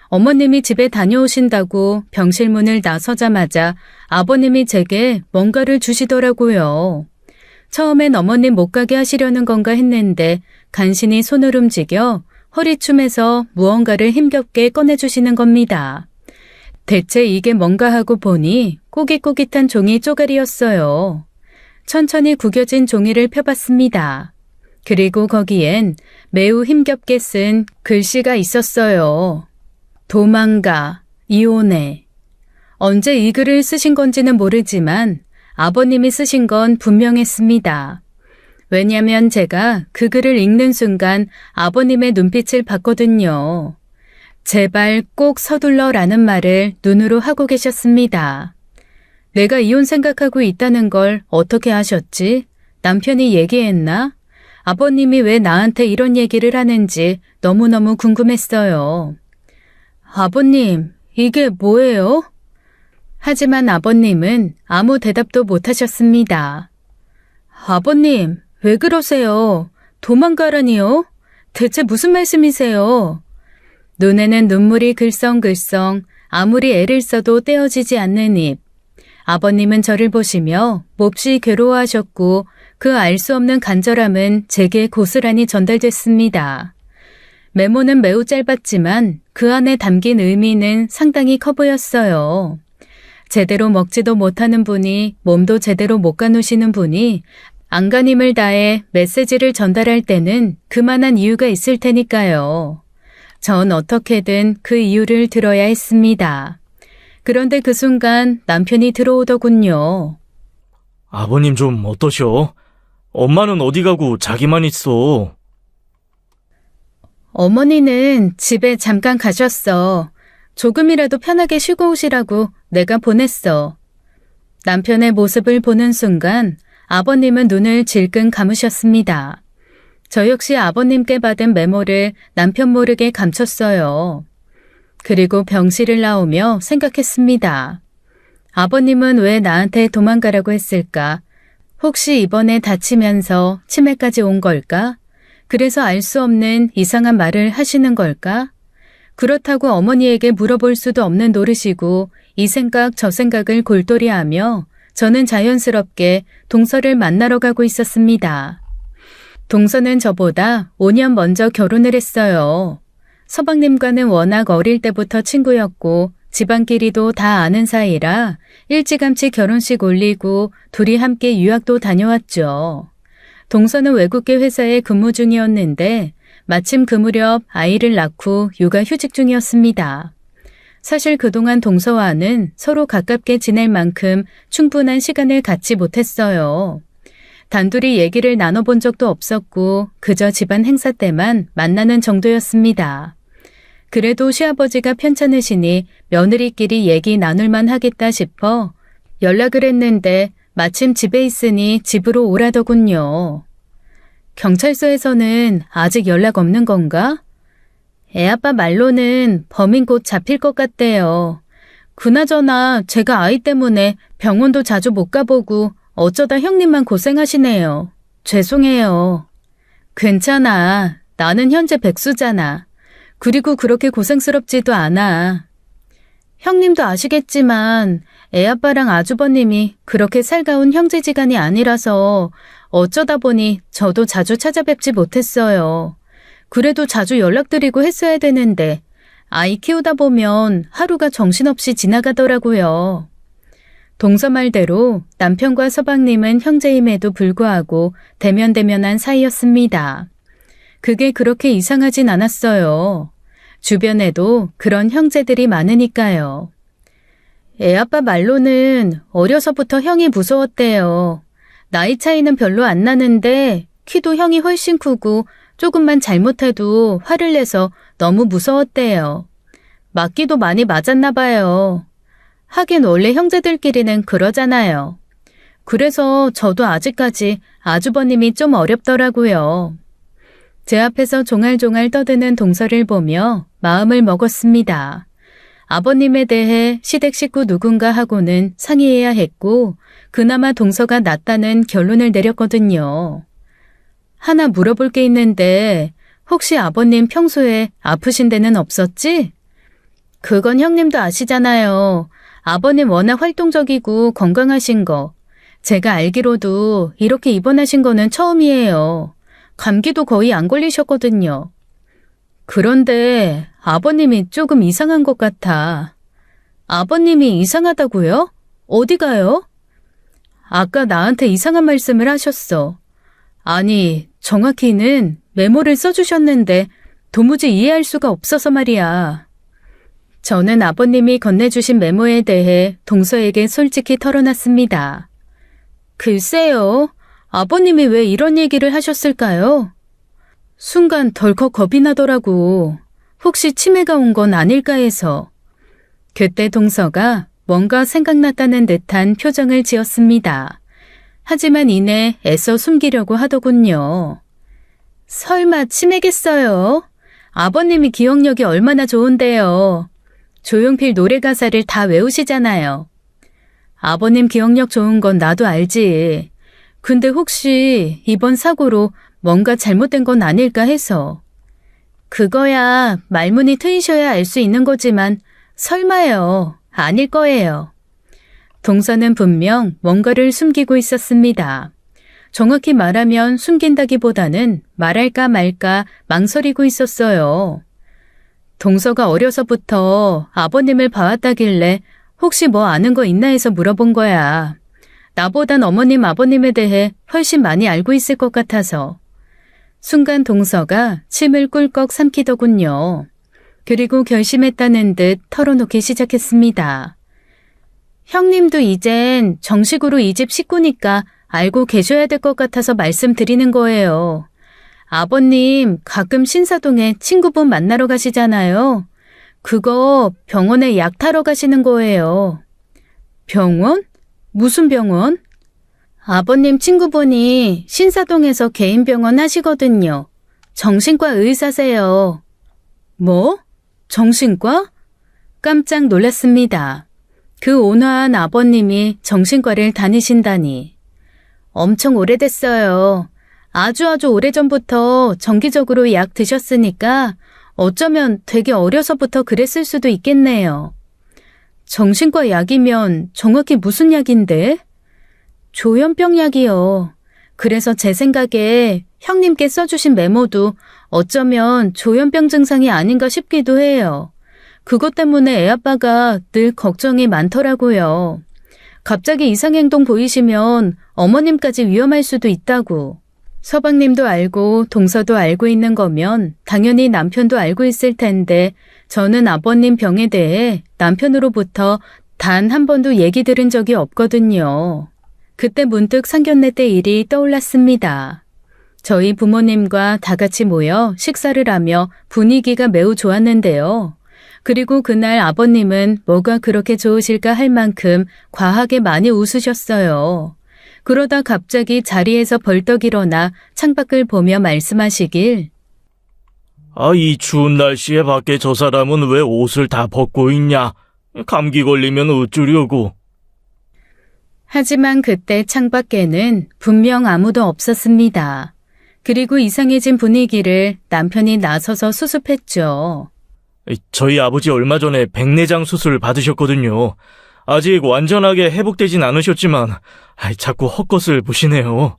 어머님이 집에 다녀오신다고 병실 문을 나서자마자 아버님이 제게 뭔가를 주시더라고요. 처음엔 어머님 못 가게 하시려는 건가 했는데 간신히 손을 움직여 허리춤에서 무언가를 힘겹게 꺼내주시는 겁니다. 대체 이게 뭔가 하고 보니 꼬깃꼬깃한 종이 쪼가리였어요. 천천히 구겨진 종이를 펴봤습니다. 그리고 거기엔 매우 힘겹게 쓴 글씨가 있었어요. 도망가, 이혼해. 언제 이 글을 쓰신 건지는 모르지만 아버님이 쓰신 건 분명했습니다. 왜냐면 제가 그 글을 읽는 순간 아버님의 눈빛을 봤거든요. 제발 꼭 서둘러라는 말을 눈으로 하고 계셨습니다. 내가 이혼 생각하고 있다는 걸 어떻게 아셨지? 남편이 얘기했나? 아버님이 왜 나한테 이런 얘기를 하는지 너무너무 궁금했어요. 아버님, 이게 뭐예요? 하지만 아버님은 아무 대답도 못하셨습니다. 아버님, 왜 그러세요? 도망가라니요? 대체 무슨 말씀이세요? 눈에는 눈물이 글썽글썽 아무리 애를 써도 떼어지지 않는 입. 아버님은 저를 보시며 몹시 괴로워하셨고 그 알 수 없는 간절함은 제게 고스란히 전달됐습니다. 메모는 매우 짧았지만 그 안에 담긴 의미는 상당히 커 보였어요. 제대로 먹지도 못하는 분이 몸도 제대로 못 가누시는 분이 안간힘을 다해 메시지를 전달할 때는 그만한 이유가 있을 테니까요. 전 어떻게든 그 이유를 들어야 했습니다. 그런데 그 순간 남편이 들어오더군요. 아버님 좀 어떠셔? 엄마는 어디 가고 자기만 있어. 어머니는 집에 잠깐 가셨어. 조금이라도 편하게 쉬고 오시라고 내가 보냈어. 남편의 모습을 보는 순간 아버님은 눈을 질끈 감으셨습니다. 저 역시 아버님께 받은 메모를 남편 모르게 감췄어요. 그리고 병실을 나오며 생각했습니다. 아버님은 왜 나한테 도망가라고 했을까? 혹시 이번에 다치면서 치매까지 온 걸까? 그래서 알 수 없는 이상한 말을 하시는 걸까? 그렇다고 어머니에게 물어볼 수도 없는 노릇이고 이 생각 저 생각을 골똘히하며 저는 자연스럽게 동서를 만나러 가고 있었습니다. 동서는 저보다 5년 먼저 결혼을 했어요. 서방님과는 워낙 어릴 때부터 친구였고 집안끼리도 다 아는 사이라 일찌감치 결혼식 올리고 둘이 함께 유학도 다녀왔죠. 동서는 외국계 회사에 근무 중이었는데 마침 그 무렵 아이를 낳고 육아 휴직 중이었습니다. 사실 그동안 동서와는 서로 가깝게 지낼 만큼 충분한 시간을 갖지 못했어요. 단둘이 얘기를 나눠본 적도 없었고 그저 집안 행사 때만 만나는 정도였습니다. 그래도 시아버지가 편찮으시니 며느리끼리 얘기 나눌만 하겠다 싶어 연락을 했는데 마침 집에 있으니 집으로 오라더군요. 경찰서에서는 아직 연락 없는 건가? 애아빠 말로는 범인 곧 잡힐 것 같대요. 그나저나 제가 아이 때문에 병원도 자주 못 가보고 어쩌다 형님만 고생하시네요. 죄송해요. 괜찮아. 나는 현재 백수잖아. 그리고 그렇게 고생스럽지도 않아. 형님도 아시겠지만 애아빠랑 아주버님이 그렇게 살가운 형제지간이 아니라서 어쩌다 보니 저도 자주 찾아뵙지 못했어요. 그래도 자주 연락드리고 했어야 되는데 아이 키우다 보면 하루가 정신없이 지나가더라고요. 동서 말대로 남편과 서방님은 형제임에도 불구하고 대면대면한 사이였습니다. 그게 그렇게 이상하진 않았어요. 주변에도 그런 형제들이 많으니까요. 애아빠 말로는 어려서부터 형이 무서웠대요. 나이 차이는 별로 안 나는데 키도 형이 훨씬 크고 조금만 잘못해도 화를 내서 너무 무서웠대요. 맞기도 많이 맞았나 봐요. 하긴 원래 형제들끼리는 그러잖아요. 그래서 저도 아직까지 아주버님이 좀 어렵더라고요. 제 앞에서 종알종알 떠드는 동서를 보며 마음을 먹었습니다. 아버님에 대해 시댁 식구 누군가 하고는 상의해야 했고 그나마 동서가 낫다는 결론을 내렸거든요. 하나 물어볼 게 있는데 혹시 아버님 평소에 아프신 데는 없었지? 그건 형님도 아시잖아요. 아버님 워낙 활동적이고 건강하신 거. 제가 알기로도 이렇게 입원하신 거는 처음이에요. 감기도 거의 안 걸리셨거든요. 그런데 아버님이 조금 이상한 것 같아. 아버님이 이상하다고요? 어디 가요? 아까 나한테 이상한 말씀을 하셨어. 아니, 정확히는 메모를 써주셨는데 도무지 이해할 수가 없어서 말이야. 저는 아버님이 건네주신 메모에 대해 동서에게 솔직히 털어놨습니다. 글쎄요, 아버님이 왜 이런 얘기를 하셨을까요? 순간 덜컥 겁이 나더라고. 혹시 치매가 온 건 아닐까 해서. 그때 동서가 뭔가 생각났다는 듯한 표정을 지었습니다. 하지만 이내 애써 숨기려고 하더군요. 설마 치매겠어요? 아버님이 기억력이 얼마나 좋은데요. 조용필 노래 가사를 다 외우시잖아요. 아버님 기억력 좋은 건 나도 알지. 근데 혹시 이번 사고로 뭔가 잘못된 건 아닐까 해서. 그거야 말문이 트이셔야 알 수 있는 거지만 설마요. 아닐 거예요. 동서는 분명 뭔가를 숨기고 있었습니다. 정확히 말하면 숨긴다기보다는 말할까 말까 망설이고 있었어요. 동서가 어려서부터 아버님을 봐왔다길래 혹시 뭐 아는 거 있나 해서 물어본 거야. 나보단 어머님 아버님에 대해 훨씬 많이 알고 있을 것 같아서. 순간 동서가 침을 꿀꺽 삼키더군요. 그리고 결심했다는 듯 털어놓기 시작했습니다. 형님도 이젠 정식으로 이 집 식구니까 알고 계셔야 될 것 같아서 말씀드리는 거예요. 아버님 가끔 신사동에 친구분 만나러 가시잖아요. 그거 병원에 약 타러 가시는 거예요. 병원? 무슨 병원? 아버님 친구분이 신사동에서 개인 병원 하시거든요. 정신과 의사세요. 뭐? 정신과? 깜짝 놀랐습니다. 그 온화한 아버님이 정신과를 다니신다니. 엄청 오래됐어요. 아주 오래전부터 정기적으로 약 드셨으니까 어쩌면 되게 어려서부터 그랬을 수도 있겠네요. 정신과 약이면 정확히 무슨 약인데? 조현병 약이요. 그래서 제 생각에 형님께 써주신 메모도 어쩌면 조현병 증상이 아닌가 싶기도 해요. 그것 때문에 애아빠가 늘 걱정이 많더라고요. 갑자기 이상행동 보이시면 어머님까지 위험할 수도 있다고. 서방님도 알고 동서도 알고 있는 거면 당연히 남편도 알고 있을 텐데 저는 아버님 병에 대해 남편으로부터 단 한 번도 얘기 들은 적이 없거든요. 그때 문득 상견례 때 일이 떠올랐습니다. 저희 부모님과 다 같이 모여 식사를 하며 분위기가 매우 좋았는데요. 그리고 그날 아버님은 뭐가 그렇게 좋으실까 할 만큼 과하게 많이 웃으셨어요. 그러다 갑자기 자리에서 벌떡 일어나 창밖을 보며 말씀하시길. 이 추운 날씨에 밖에 저 사람은 왜 옷을 다 벗고 있냐? 감기 걸리면 어쩌려고. 하지만 그때 창밖에는 분명 아무도 없었습니다. 그리고 이상해진 분위기를 남편이 나서서 수습했죠. 저희 아버지 얼마 전에 백내장 수술 받으셨거든요. 아직 완전하게 회복되진 않으셨지만 자꾸 헛것을 보시네요.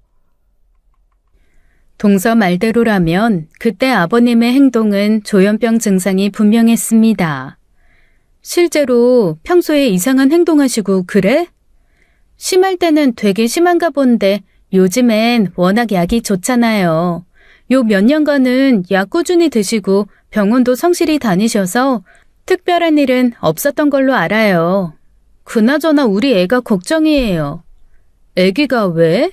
동서 말대로라면 그때 아버님의 행동은 조현병 증상이 분명했습니다. 실제로 평소에 이상한 행동하시고 그래? 심할 때는 되게 심한가 본데 요즘엔 워낙 약이 좋잖아요. 요 몇 년간은 약 꾸준히 드시고 병원도 성실히 다니셔서 특별한 일은 없었던 걸로 알아요. 그나저나 우리 애가 걱정이에요. 애기가 왜?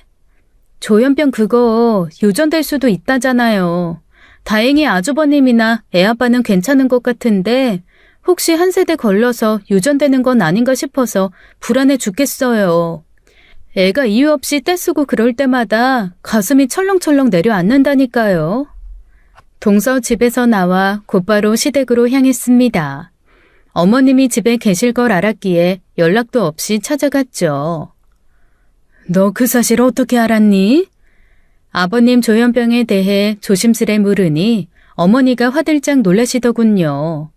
조현병 그거 유전될 수도 있다잖아요. 다행히 아주버님이나 애아빠는 괜찮은 것 같은데 혹시 한 세대 걸러서 유전되는 건 아닌가 싶어서 불안해 죽겠어요. 애가 이유 없이 떼쓰고 그럴 때마다 가슴이 철렁철렁 내려앉는다니까요. 동서 집에서 나와 곧바로 시댁으로 향했습니다. 어머님이 집에 계실 걸 알았기에 연락도 없이 찾아갔죠. 너 그 사실 어떻게 알았니? 아버님 조현병에 대해 조심스레 물으니 어머니가 화들짝 놀라시더군요.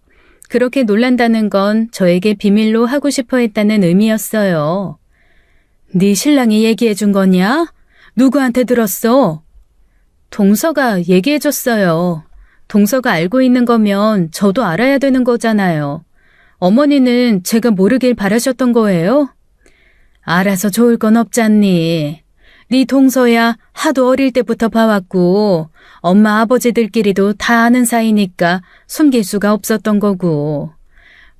그렇게 놀란다는 건 저에게 비밀로 하고 싶어 했다는 의미였어요. 네 신랑이 얘기해 준 거냐? 누구한테 들었어? 동서가 얘기해 줬어요. 동서가 알고 있는 거면 저도 알아야 되는 거잖아요. 어머니는 제가 모르길 바라셨던 거예요? 알아서 좋을 건 없잖니. 네 동서야 하도 어릴 때부터 봐왔고 엄마 아버지들끼리도 다 아는 사이니까 숨길 수가 없었던 거고.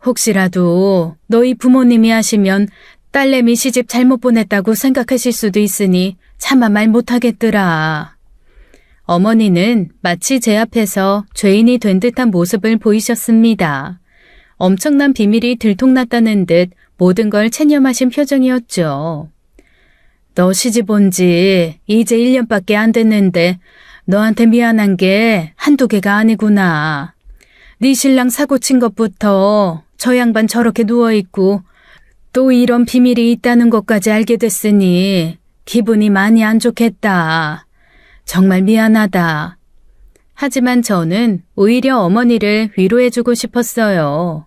혹시라도 너희 부모님이 아시면 딸내미 시집 잘못 보냈다고 생각하실 수도 있으니 차마 말 못하겠더라. 어머니는 마치 제 앞에서 죄인이 된 듯한 모습을 보이셨습니다. 엄청난 비밀이 들통났다는 듯 모든 걸 체념하신 표정이었죠. 너 시집 온 지 이제 1년밖에 안 됐는데 너한테 미안한 게 한두 개가 아니구나. 네 신랑 사고 친 것부터 저 양반 저렇게 누워있고 또 이런 비밀이 있다는 것까지 알게 됐으니 기분이 많이 안 좋겠다. 정말 미안하다. 하지만 저는 오히려 어머니를 위로해주고 싶었어요.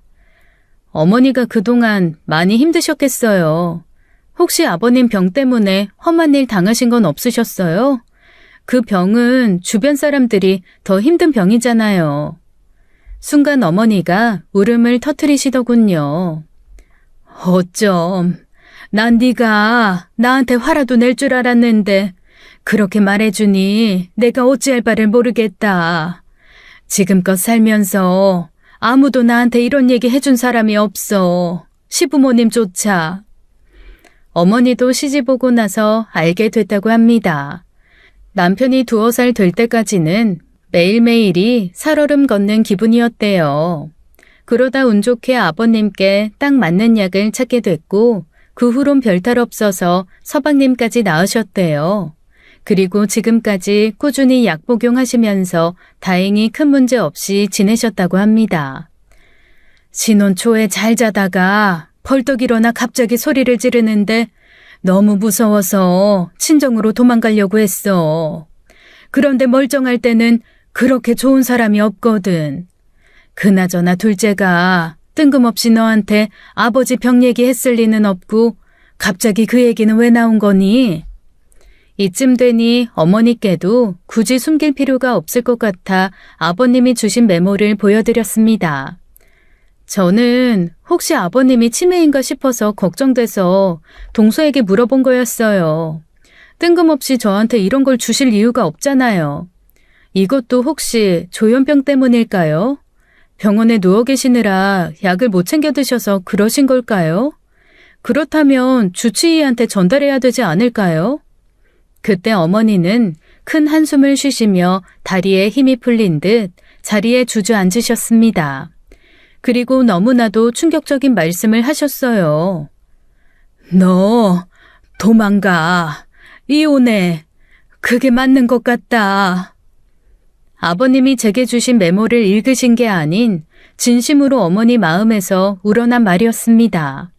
어머니가 그동안 많이 힘드셨겠어요. 혹시 아버님 병 때문에 험한 일 당하신 건 없으셨어요? 그 병은 주변 사람들이 더 힘든 병이잖아요. 순간 어머니가 울음을 터뜨리시더군요. 어쩜 난 네가 나한테 화라도 낼 줄 알았는데 그렇게 말해주니 내가 어찌할 바를 모르겠다. 지금껏 살면서 아무도 나한테 이런 얘기 해준 사람이 없어. 시부모님조차. 어머니도 시집 오고 나서 알게 됐다고 합니다. 남편이 2살 될 때까지는 매일매일이 살얼음 걷는 기분이었대요. 그러다 운 좋게 아버님께 딱 맞는 약을 찾게 됐고 그 후론 별탈 없어서 서방님까지 낳으셨대요. 그리고 지금까지 꾸준히 약 복용하시면서 다행히 큰 문제 없이 지내셨다고 합니다. 신혼 초에 잘 자다가 벌떡 일어나 갑자기 소리를 지르는데 너무 무서워서 친정으로 도망가려고 했어. 그런데 멀쩡할 때는 그렇게 좋은 사람이 없거든. 그나저나 둘째가 뜬금없이 너한테 아버지 병 얘기했을 리는 없고 갑자기 그 얘기는 왜 나온 거니? 이쯤 되니 어머니께도 굳이 숨길 필요가 없을 것 같아 아버님이 주신 메모를 보여드렸습니다. 저는 혹시 아버님이 치매인가 싶어서 걱정돼서 동서에게 물어본 거였어요. 뜬금없이 저한테 이런 걸 주실 이유가 없잖아요. 이것도 혹시 조현병 때문일까요? 병원에 누워 계시느라 약을 못 챙겨 드셔서 그러신 걸까요? 그렇다면 주치의한테 전달해야 되지 않을까요? 그때 어머니는 큰 한숨을 쉬시며 다리에 힘이 풀린 듯 자리에 주저앉으셨습니다. 그리고 너무나도 충격적인 말씀을 하셨어요. 너 도망가. 이혼해. 그게 맞는 것 같다. 아버님이 제게 주신 메모를 읽으신 게 아닌 진심으로 어머니 마음에서 우러난 말이었습니다.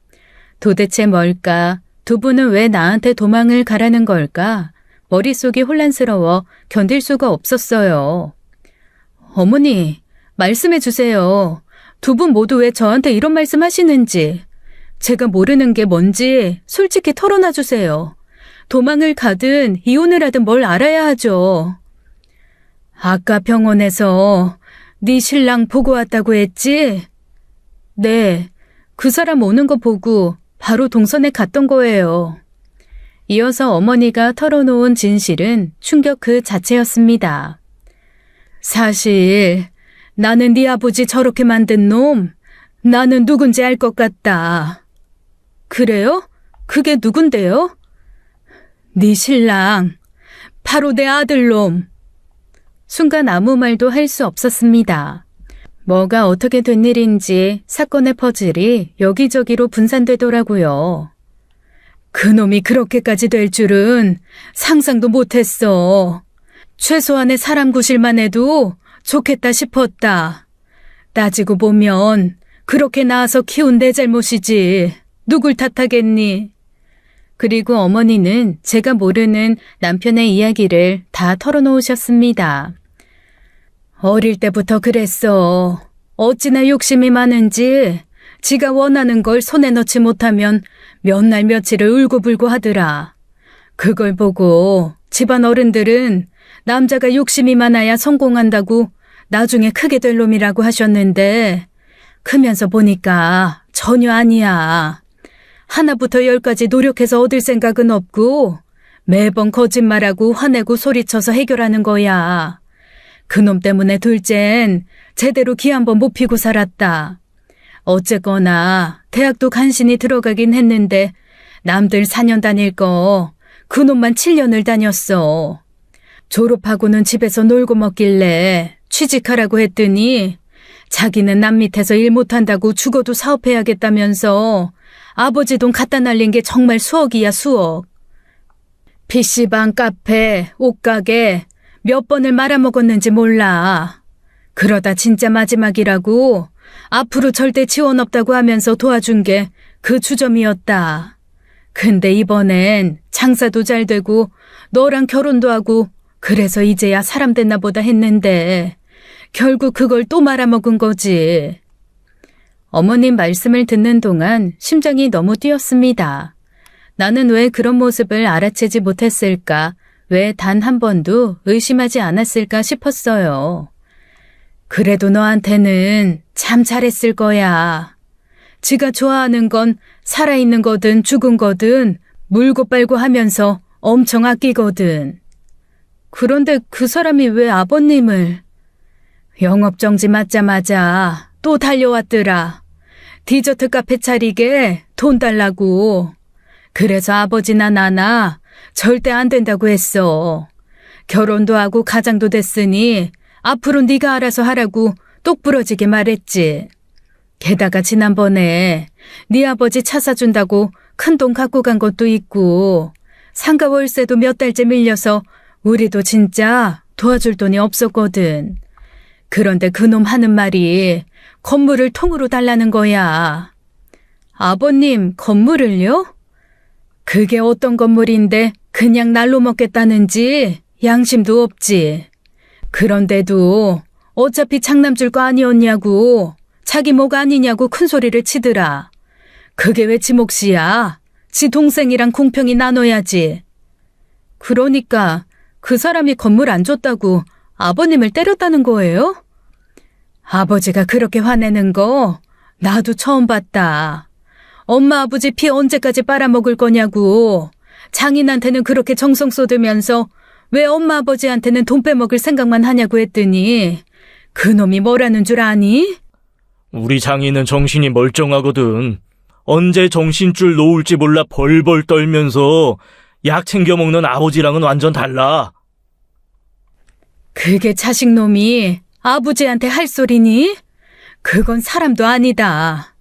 도대체 뭘까? 두 분은 왜 나한테 도망을 가라는 걸까? 머릿속이 혼란스러워 견딜 수가 없었어요. 어머니, 말씀해 주세요. 두 분 모두 왜 저한테 이런 말씀 하시는지. 제가 모르는 게 뭔지 솔직히 털어놔 주세요. 도망을 가든 이혼을 하든 뭘 알아야 하죠. 아까 병원에서 네 신랑 보고 왔다고 했지? 네, 그 사람 오는 거 보고 바로 동선에 갔던 거예요. 이어서 어머니가 털어놓은 진실은 충격 그 자체였습니다. 사실 나는 네 아버지 저렇게 만든 놈, 나는 누군지 알 것 같다. 그래요? 그게 누군데요? 네 신랑, 바로 내 아들놈. 순간 아무 말도 할 수 없었습니다. 뭐가 어떻게 된 일인지 사건의 퍼즐이 여기저기로 분산되더라고요. 그놈이 그렇게까지 될 줄은 상상도 못했어. 최소한의 사람 구실만 해도 좋겠다 싶었다. 따지고 보면 그렇게 낳아서 키운 내 잘못이지. 누굴 탓하겠니? 그리고 어머니는 제가 모르는 남편의 이야기를 다 털어놓으셨습니다. 어릴 때부터 그랬어. 어찌나 욕심이 많은지 지가 원하는 걸 손에 넣지 못하면 몇 날 며칠을 울고불고 하더라. 그걸 보고 집안 어른들은 남자가 욕심이 많아야 성공한다고 나중에 크게 될 놈이라고 하셨는데 크면서 보니까 전혀 아니야. 하나부터 열까지 노력해서 얻을 생각은 없고 매번 거짓말하고 화내고 소리쳐서 해결하는 거야. 그놈 때문에 둘째는 제대로 기 한 번 못 피고 살았다. 어쨌거나 대학도 간신히 들어가긴 했는데 남들 4년 다닐 거 그놈만 7년을 다녔어. 졸업하고는 집에서 놀고 먹길래 취직하라고 했더니 자기는 남 밑에서 일 못한다고 죽어도 사업해야겠다면서 아버지 돈 갖다 날린 게 정말 수억이야 수억. PC방, 카페, 옷가게 몇 번을 말아먹었는지 몰라. 그러다 진짜 마지막이라고 앞으로 절대 지원 없다고 하면서 도와준 게 그 주점이었다. 근데 이번엔 장사도 잘 되고 너랑 결혼도 하고 그래서 이제야 사람 됐나 보다 했는데 결국 그걸 또 말아먹은 거지. 어머님 말씀을 듣는 동안 심장이 너무 뛰었습니다. 나는 왜 그런 모습을 알아채지 못했을까? 왜 단 한 번도 의심하지 않았을까 싶었어요. 그래도 너한테는 참 잘했을 거야. 지가 좋아하는 건 살아있는 거든 죽은 거든 물고 빨고 하면서 엄청 아끼거든. 그런데 그 사람이 왜 아버님을... 영업정지 맞자마자 또 달려왔더라. 디저트 카페 차리게 돈 달라고. 그래서 아버지나 나나 절대 안 된다고 했어. 결혼도 하고 가장도 됐으니 앞으로 네가 알아서 하라고 똑부러지게 말했지. 게다가 지난번에 네 아버지 차 사준다고 큰돈 갖고 간 것도 있고 상가 월세도 몇 달째 밀려서 우리도 진짜 도와줄 돈이 없었거든. 그런데 그놈 하는 말이 건물을 통으로 달라는 거야. 아버님 건물을요? 그게 어떤 건물인데 그냥 날로 먹겠다는지 양심도 없지. 그런데도 어차피 장남 줄 거 아니었냐고 자기 목 아니냐고 큰 소리를 치더라. 그게 왜 지 몫이야? 지 동생이랑 공평히 나눠야지. 그러니까 그 사람이 건물 안 줬다고 아버님을 때렸다는 거예요? 아버지가 그렇게 화내는 거 나도 처음 봤다. 엄마 아버지 피 언제까지 빨아먹을 거냐고. 장인한테는 그렇게 정성 쏟으면서 왜 엄마 아버지한테는 돈 빼먹을 생각만 하냐고 했더니 그놈이 뭐라는 줄 아니? 우리 장인은 정신이 멀쩡하거든. 언제 정신줄 놓을지 몰라 벌벌 떨면서 약 챙겨 먹는 아버지랑은 완전 달라. 그게 자식놈이 아버지한테 할 소리니? 그건 사람도 아니다.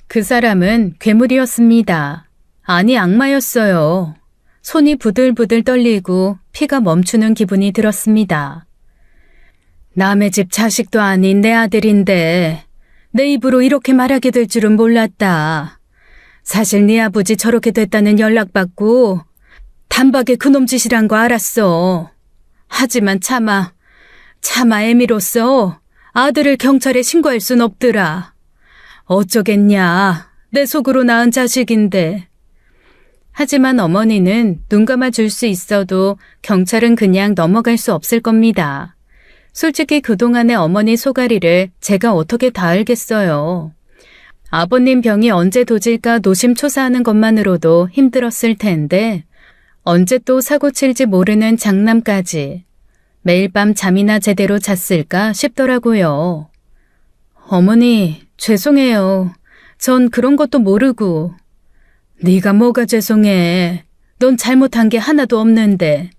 그 사람은 괴물이었습니다. 아니 악마였어요. 손이 부들부들 떨리고 피가 멈추는 기분이 들었습니다. 남의 집 자식도 아닌 내 아들인데 내 입으로 이렇게 말하게 될 줄은 몰랐다. 사실 네 아버지 저렇게 됐다는 연락받고 단박에 그놈 짓이란 거 알았어. 하지만 차마 애미로서 아들을 경찰에 신고할 순 없더라. 어쩌겠냐. 내 속으로 낳은 자식인데. 하지만 어머니는 눈 감아줄 수 있어도 경찰은 그냥 넘어갈 수 없을 겁니다. 솔직히 그동안의 어머니 소가리를 제가 어떻게 다 알겠어요. 아버님 병이 언제 도질까 노심초사하는 것만으로도 힘들었을 텐데 언제 또 사고 칠지 모르는 장남까지. 매일 밤 잠이나 제대로 잤을까 싶더라고요. 어머니, 죄송해요. 전 그런 것도 모르고. 네가 뭐가 죄송해. 넌 잘못한 게 하나도 없는데.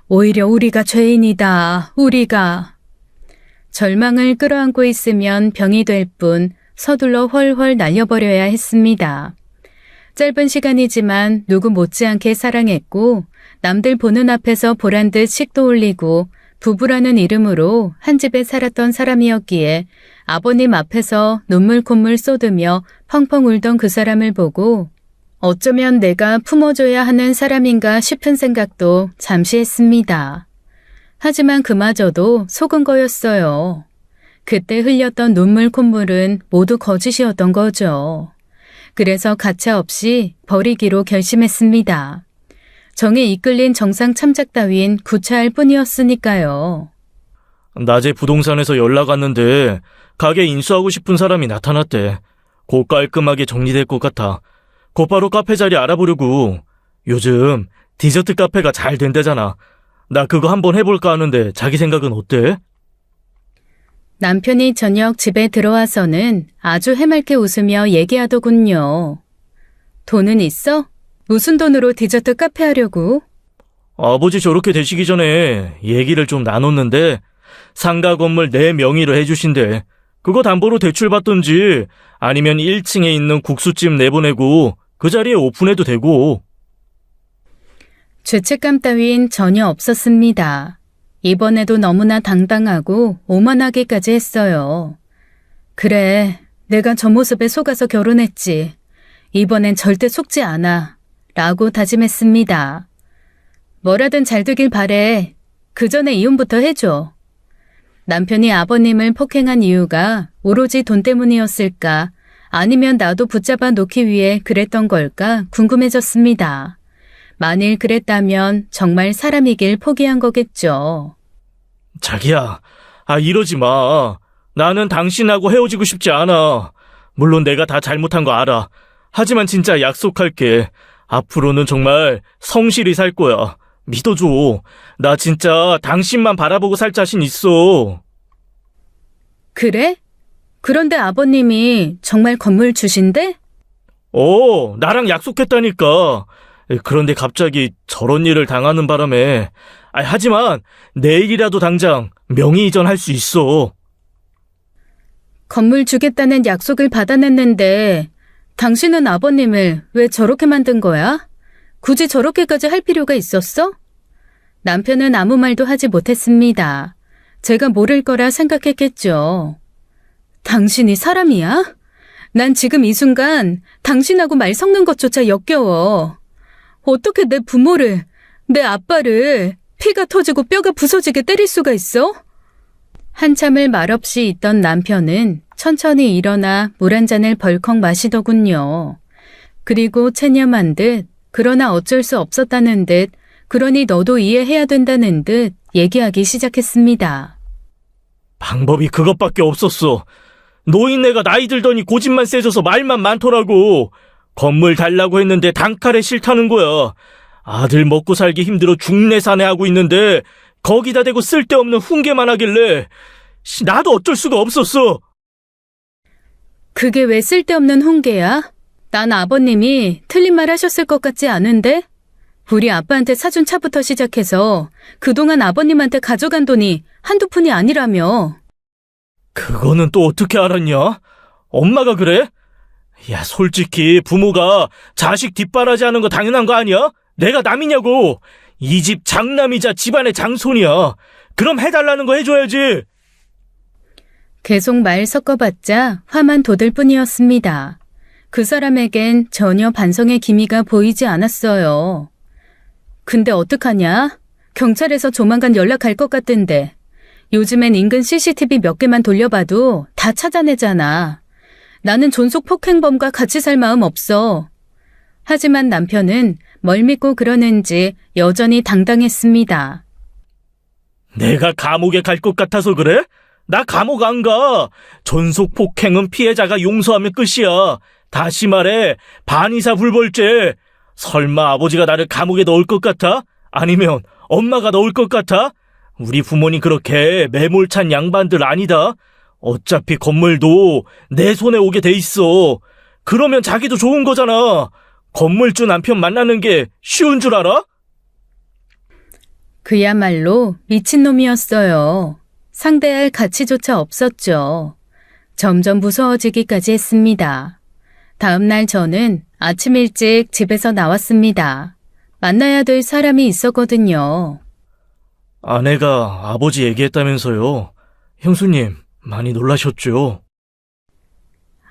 오히려 우리가 죄인이다. 우리가. 절망을 끌어안고 있으면 병이 될 뿐 서둘러 훨훨 날려버려야 했습니다. 짧은 시간이지만 누구 못지않게 사랑했고 남들 보는 앞에서 보란듯 식도 올리고 부부라는 이름으로 한 집에 살았던 사람이었기에 아버님 앞에서 눈물 콧물 쏟으며 펑펑 울던 그 사람을 보고 어쩌면 내가 품어줘야 하는 사람인가 싶은 생각도 잠시 했습니다. 하지만 그마저도 속은 거였어요. 그때 흘렸던 눈물 콧물은 모두 거짓이었던 거죠. 그래서 가차없이 버리기로 결심했습니다. 정에 이끌린 정상 참작 따윈 구차할 뿐이었으니까요. 낮에 부동산에서 연락 왔는데 가게 인수하고 싶은 사람이 나타났대. 곧 깔끔하게 정리될 것 같아. 곧바로 카페 자리 알아보려고. 요즘 디저트 카페가 잘 된대잖아. 나 그거 한번 해볼까 하는데 자기 생각은 어때? 남편이 저녁 집에 들어와서는 아주 해맑게 웃으며 얘기하더군요. 돈은 있어? 무슨 돈으로 디저트 카페 하려고? 아버지 저렇게 되시기 전에 얘기를 좀 나눴는데 상가 건물 내 명의로 해주신대. 그거 담보로 대출 받던지 아니면 1층에 있는 국수집 내보내고 그 자리에 오픈해도 되고. 죄책감 따윈 전혀 없었습니다. 이번에도 너무나 당당하고 오만하기까지 했어요. 그래, 내가 저 모습에 속아서 결혼했지. 이번엔 절대 속지 않아. 라고 다짐했습니다. 뭐라든 잘 되길 바래. 그 전에 이혼부터 해줘. 남편이 아버님을 폭행한 이유가 오로지 돈 때문이었을까? 아니면 나도 붙잡아 놓기 위해 그랬던 걸까 궁금해졌습니다. 만일 그랬다면 정말 사람이길 포기한 거겠죠. 자기야, 이러지 마. 나는 당신하고 헤어지고 싶지 않아. 물론 내가 다 잘못한 거 알아. 하지만 진짜 약속할게. 앞으로는 정말 성실히 살 거야. 믿어줘. 나 진짜 당신만 바라보고 살 자신 있어. 그래? 그런데 아버님이 정말 건물 주신대? 나랑 약속했다니까. 그런데 갑자기 저런 일을 당하는 바람에. 하지만 내일이라도 당장 명의 이전할 수 있어. 건물 주겠다는 약속을 받아냈는데 당신은 아버님을 왜 저렇게 만든 거야? 굳이 저렇게까지 할 필요가 있었어? 남편은 아무 말도 하지 못했습니다. 제가 모를 거라 생각했겠죠. 당신이 사람이야? 난 지금 이 순간 당신하고 말 섞는 것조차 역겨워. 어떻게 내 부모를, 내 아빠를 피가 터지고 뼈가 부서지게 때릴 수가 있어? 한참을 말없이 있던 남편은 천천히 일어나 물 한 잔을 벌컥 마시더군요. 그리고 체념한 듯, 그러나 어쩔 수 없었다는 듯, 그러니 너도 이해해야 된다는 듯 얘기하기 시작했습니다. 방법이 그것밖에 없었어. 노인네가 나이 들더니 고집만 세져서 말만 많더라고. 건물 달라고 했는데 단칼에 싫다는 거야. 아들 먹고 살기 힘들어 중내사내 하고 있는데 거기다 대고 쓸데없는 훈계만 하길래 나도 어쩔 수가 없었어. 그게 왜 쓸데없는 훈계야? 난 아버님이 틀린 말 하셨을 것 같지 않은데? 우리 아빠한테 사준 차부터 시작해서 그동안 아버님한테 가져간 돈이 한두 푼이 아니라며. 그거는 또 어떻게 알았냐? 엄마가 그래? 야, 솔직히 부모가 자식 뒷바라지 하는 거 당연한 거 아니야? 내가 남이냐고. 이 집 장남이자 집안의 장손이야. 그럼 해달라는 거 해줘야지. 계속 말 섞어봤자 화만 돋을 뿐이었습니다. 그 사람에겐 전혀 반성의 기미가 보이지 않았어요. 근데 어떡하냐? 경찰에서 조만간 연락할 것 같던데. 요즘엔 인근 CCTV 몇 개만 돌려봐도 다 찾아내잖아. 나는 존속 폭행범과 같이 살 마음 없어. 하지만 남편은 뭘 믿고 그러는지 여전히 당당했습니다. 내가 감옥에 갈 것 같아서 그래? 나 감옥 안 가. 존속 폭행은 피해자가 용서하면 끝이야. 다시 말해, 반의사 불벌죄. 설마 아버지가 나를 감옥에 넣을 것 같아? 아니면 엄마가 넣을 것 같아? 우리 부모님 그렇게 매몰찬 양반들 아니다. 어차피 건물도 내 손에 오게 돼 있어. 그러면 자기도 좋은 거잖아. 건물주 남편 만나는 게 쉬운 줄 알아? 그야말로 미친놈이었어요. 상대할 가치조차 없었죠. 점점 무서워지기까지 했습니다. 다음 날 저는 아침 일찍 집에서 나왔습니다. 만나야 될 사람이 있었거든요. 아내가 아버지 얘기했다면서요. 형수님, 많이 놀라셨죠?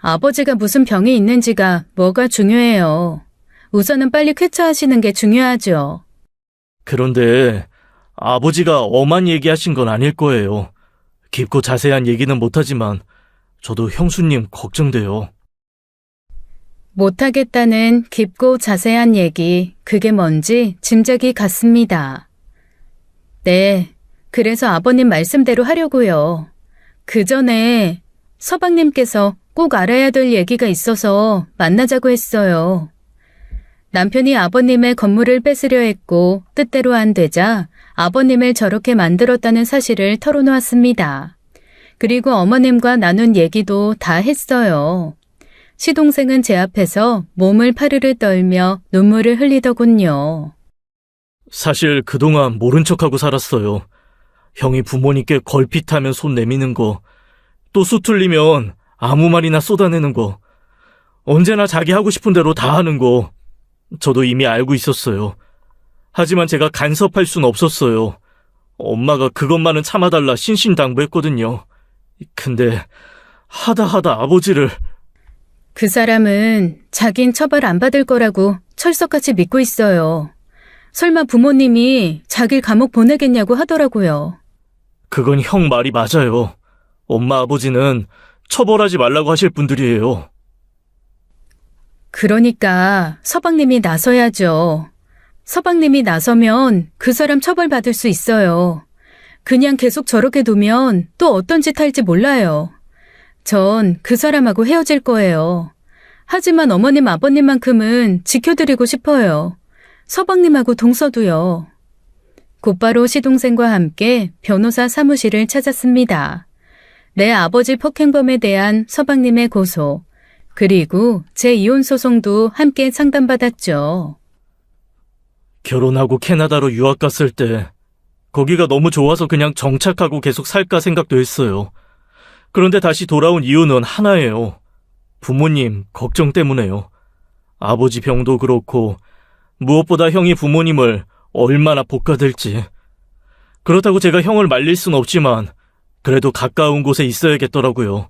아버지가 무슨 병이 있는지가 뭐가 중요해요. 우선은 빨리 쾌차하시는 게 중요하죠. 그런데 아버지가 엄한 얘기하신 건 아닐 거예요. 깊고 자세한 얘기는 못하지만 저도 형수님 걱정돼요. 못하겠다는 깊고 자세한 얘기, 그게 뭔지 짐작이 갔습니다. 네, 그래서 아버님 말씀대로 하려고요. 그 전에 서방님께서 꼭 알아야 될 얘기가 있어서 만나자고 했어요. 남편이 아버님의 건물을 뺏으려 했고 뜻대로 안 되자 아버님을 저렇게 만들었다는 사실을 털어놓았습니다. 그리고 어머님과 나눈 얘기도 다 했어요. 시동생은 제 앞에서 몸을 파르르 떨며 눈물을 흘리더군요. 사실 그동안 모른 척하고 살았어요. 형이 부모님께 걸핏하면 손 내미는 거, 또 수틀리면 아무 말이나 쏟아내는 거, 언제나 자기 하고 싶은 대로 다 하는 거, 저도 이미 알고 있었어요. 하지만 제가 간섭할 순 없었어요. 엄마가 그것만은 참아달라 신신당부했거든요. 근데 하다 아버지를... 그 사람은 자긴 처벌 안 받을 거라고 철석같이 믿고 있어요. 설마 부모님이 자길 감옥 보내겠냐고 하더라고요. 그건 형 말이 맞아요. 엄마 아버지는 처벌하지 말라고 하실 분들이에요. 그러니까 서방님이 나서야죠. 서방님이 나서면 그 사람 처벌받을 수 있어요. 그냥 계속 저렇게 두면 또 어떤 짓 할지 몰라요. 전 그 사람하고 헤어질 거예요. 하지만 어머님 아버님만큼은 지켜드리고 싶어요. 서방님하고 동서도요. 곧바로 시동생과 함께 변호사 사무실을 찾았습니다. 내 아버지 폭행범에 대한 서방님의 고소, 그리고 제 이혼 소송도 함께 상담받았죠. 결혼하고 캐나다로 유학 갔을 때 거기가 너무 좋아서 그냥 정착하고 계속 살까 생각도 했어요. 그런데 다시 돌아온 이유는 하나예요. 부모님 걱정 때문에요. 아버지 병도 그렇고 무엇보다 형이 부모님을 얼마나 볶아댈지. 그렇다고 제가 형을 말릴 순 없지만 그래도 가까운 곳에 있어야겠더라고요.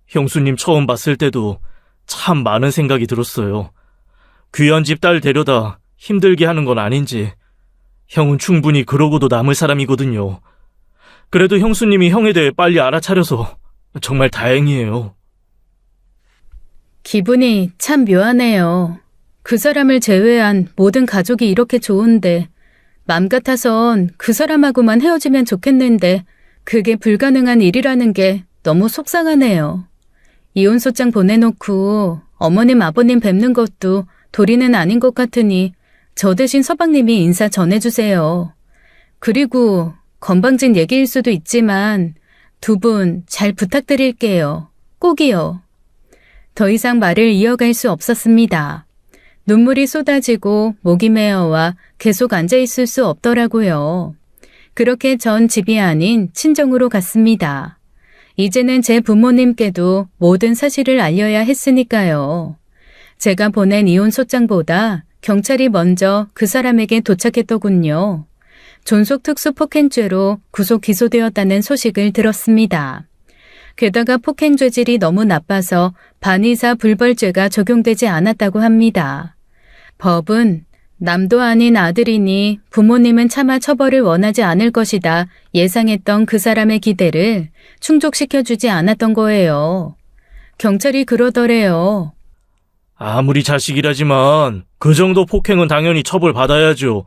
형수님 처음 봤을 때도 참 많은 생각이 들었어요. 귀한 집 딸 데려다 힘들게 하는 건 아닌지. 형은 충분히 그러고도 남을 사람이거든요. 그래도 형수님이 형에 대해 빨리 알아차려서 정말 다행이에요. 기분이 참 묘하네요. 그 사람을 제외한 모든 가족이 이렇게 좋은데 맘 같아선 그 사람하고만 헤어지면 좋겠는데 그게 불가능한 일이라는 게 너무 속상하네요. 이혼소장 보내놓고 어머님 아버님 뵙는 것도 도리는 아닌 것 같으니 저 대신 서방님이 인사 전해주세요. 그리고 건방진 얘기일 수도 있지만 두 분 잘 부탁드릴게요. 꼭이요. 더 이상 말을 이어갈 수 없었습니다. 눈물이 쏟아지고 목이 메어와 계속 앉아있을 수 없더라고요. 그렇게 전 집이 아닌 친정으로 갔습니다. 이제는 제 부모님께도 모든 사실을 알려야 했으니까요. 제가 보낸 이혼 소장보다 경찰이 먼저 그 사람에게 도착했더군요. 존속특수폭행죄로 구속 기소되었다는 소식을 들었습니다. 게다가 폭행 죄질이 너무 나빠서 반의사 불벌죄가 적용되지 않았다고 합니다. 법은 남도 아닌 아들이니 부모님은 차마 처벌을 원하지 않을 것이다 예상했던 그 사람의 기대를 충족시켜주지 않았던 거예요. 경찰이 그러더래요. 아무리 자식이라지만 그 정도 폭행은 당연히 처벌받아야죠.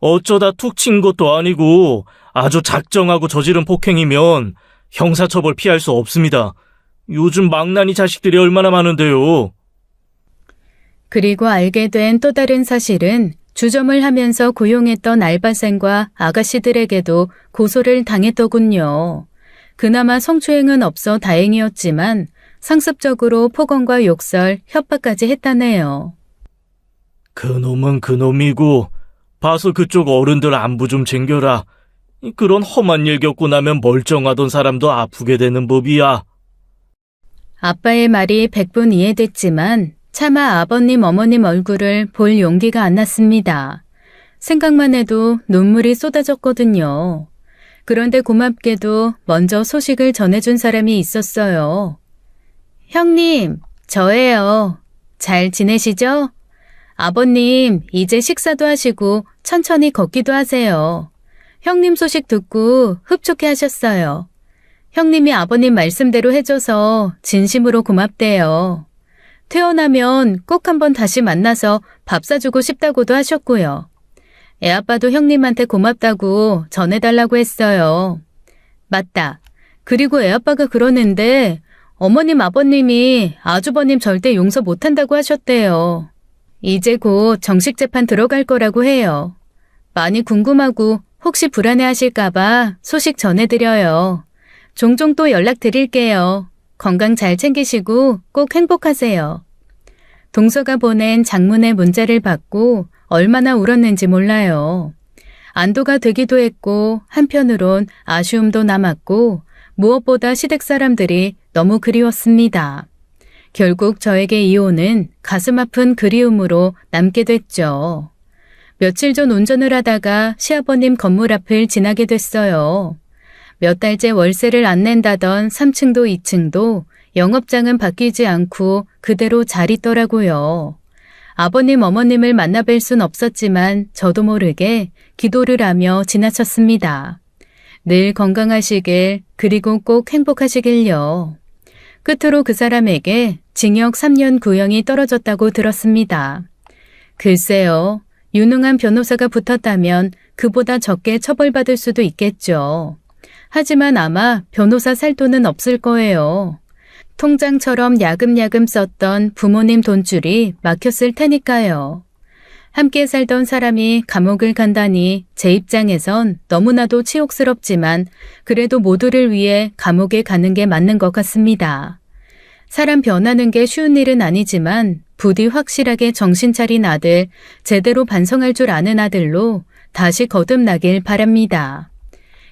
어쩌다 툭 친 것도 아니고 아주 작정하고 저지른 폭행이면 형사처벌 피할 수 없습니다. 요즘 망나니 자식들이 얼마나 많은데요. 그리고 알게 된 또 다른 사실은 주점을 하면서 고용했던 알바생과 아가씨들에게도 고소를 당했더군요. 그나마 성추행은 없어 다행이었지만 상습적으로 폭언과 욕설, 협박까지 했다네요. 그놈은 그놈이고 봐서 그쪽 어른들 안부 좀 챙겨라. 그런 험한 일 겪고 나면 멀쩡하던 사람도 아프게 되는 법이야. 아빠의 말이 100분 이해됐지만 차마 아버님 어머님 얼굴을 볼 용기가 안 났습니다. 생각만 해도 눈물이 쏟아졌거든요. 그런데 고맙게도 먼저 소식을 전해준 사람이 있었어요. 형님, 저예요. 잘 지내시죠? 아버님, 이제 식사도 하시고 천천히 걷기도 하세요. 형님 소식 듣고 흡족해 하셨어요. 형님이 아버님 말씀대로 해줘서 진심으로 고맙대요. 퇴원하면 꼭 한번 다시 만나서 밥 사주고 싶다고도 하셨고요. 애아빠도 형님한테 고맙다고 전해달라고 했어요. 맞다. 그리고 애아빠가 그러는데 어머님 아버님이 아주버님 절대 용서 못한다고 하셨대요. 이제 곧 정식 재판 들어갈 거라고 해요. 많이 궁금하고 혹시 불안해하실까봐 소식 전해드려요. 종종 또 연락드릴게요. 건강 잘 챙기시고 꼭 행복하세요. 동서가 보낸 장문의 문자를 받고 얼마나 울었는지 몰라요. 안도가 되기도 했고 한편으론 아쉬움도 남았고 무엇보다 시댁 사람들이 너무 그리웠습니다. 결국 저에게 이혼은 가슴 아픈 그리움으로 남게 됐죠. 며칠 전 운전을 하다가 시아버님 건물 앞을 지나게 됐어요. 몇 달째 월세를 안 낸다던 3층도 2층도 영업장은 바뀌지 않고 그대로 잘 있더라고요. 아버님 어머님을 만나뵐 순 없었지만 저도 모르게 기도를 하며 지나쳤습니다. 늘 건강하시길 그리고 꼭 행복하시길요. 끝으로 그 사람에게 징역 3년 구형이 떨어졌다고 들었습니다. 글쎄요. 유능한 변호사가 붙었다면 그보다 적게 처벌받을 수도 있겠죠. 하지만 아마 변호사 살 돈은 없을 거예요. 통장처럼 야금야금 썼던 부모님 돈줄이 막혔을 테니까요. 함께 살던 사람이 감옥을 간다니 제 입장에선 너무나도 치욕스럽지만 그래도 모두를 위해 감옥에 가는 게 맞는 것 같습니다. 사람 변하는 게 쉬운 일은 아니지만 부디 확실하게 정신 차린 아들, 제대로 반성할 줄 아는 아들로 다시 거듭나길 바랍니다.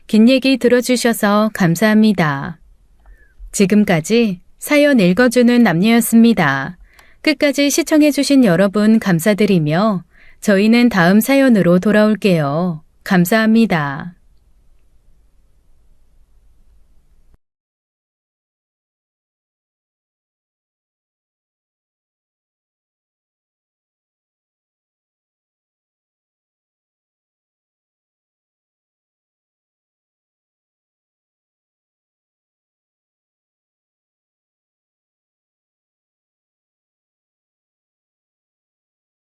긴 얘기 들어주셔서 감사합니다. 지금까지 사연 읽어주는 남녀였습니다. 끝까지 시청해주신 여러분 감사드리며 저희는 다음 사연으로 돌아올게요. 감사합니다.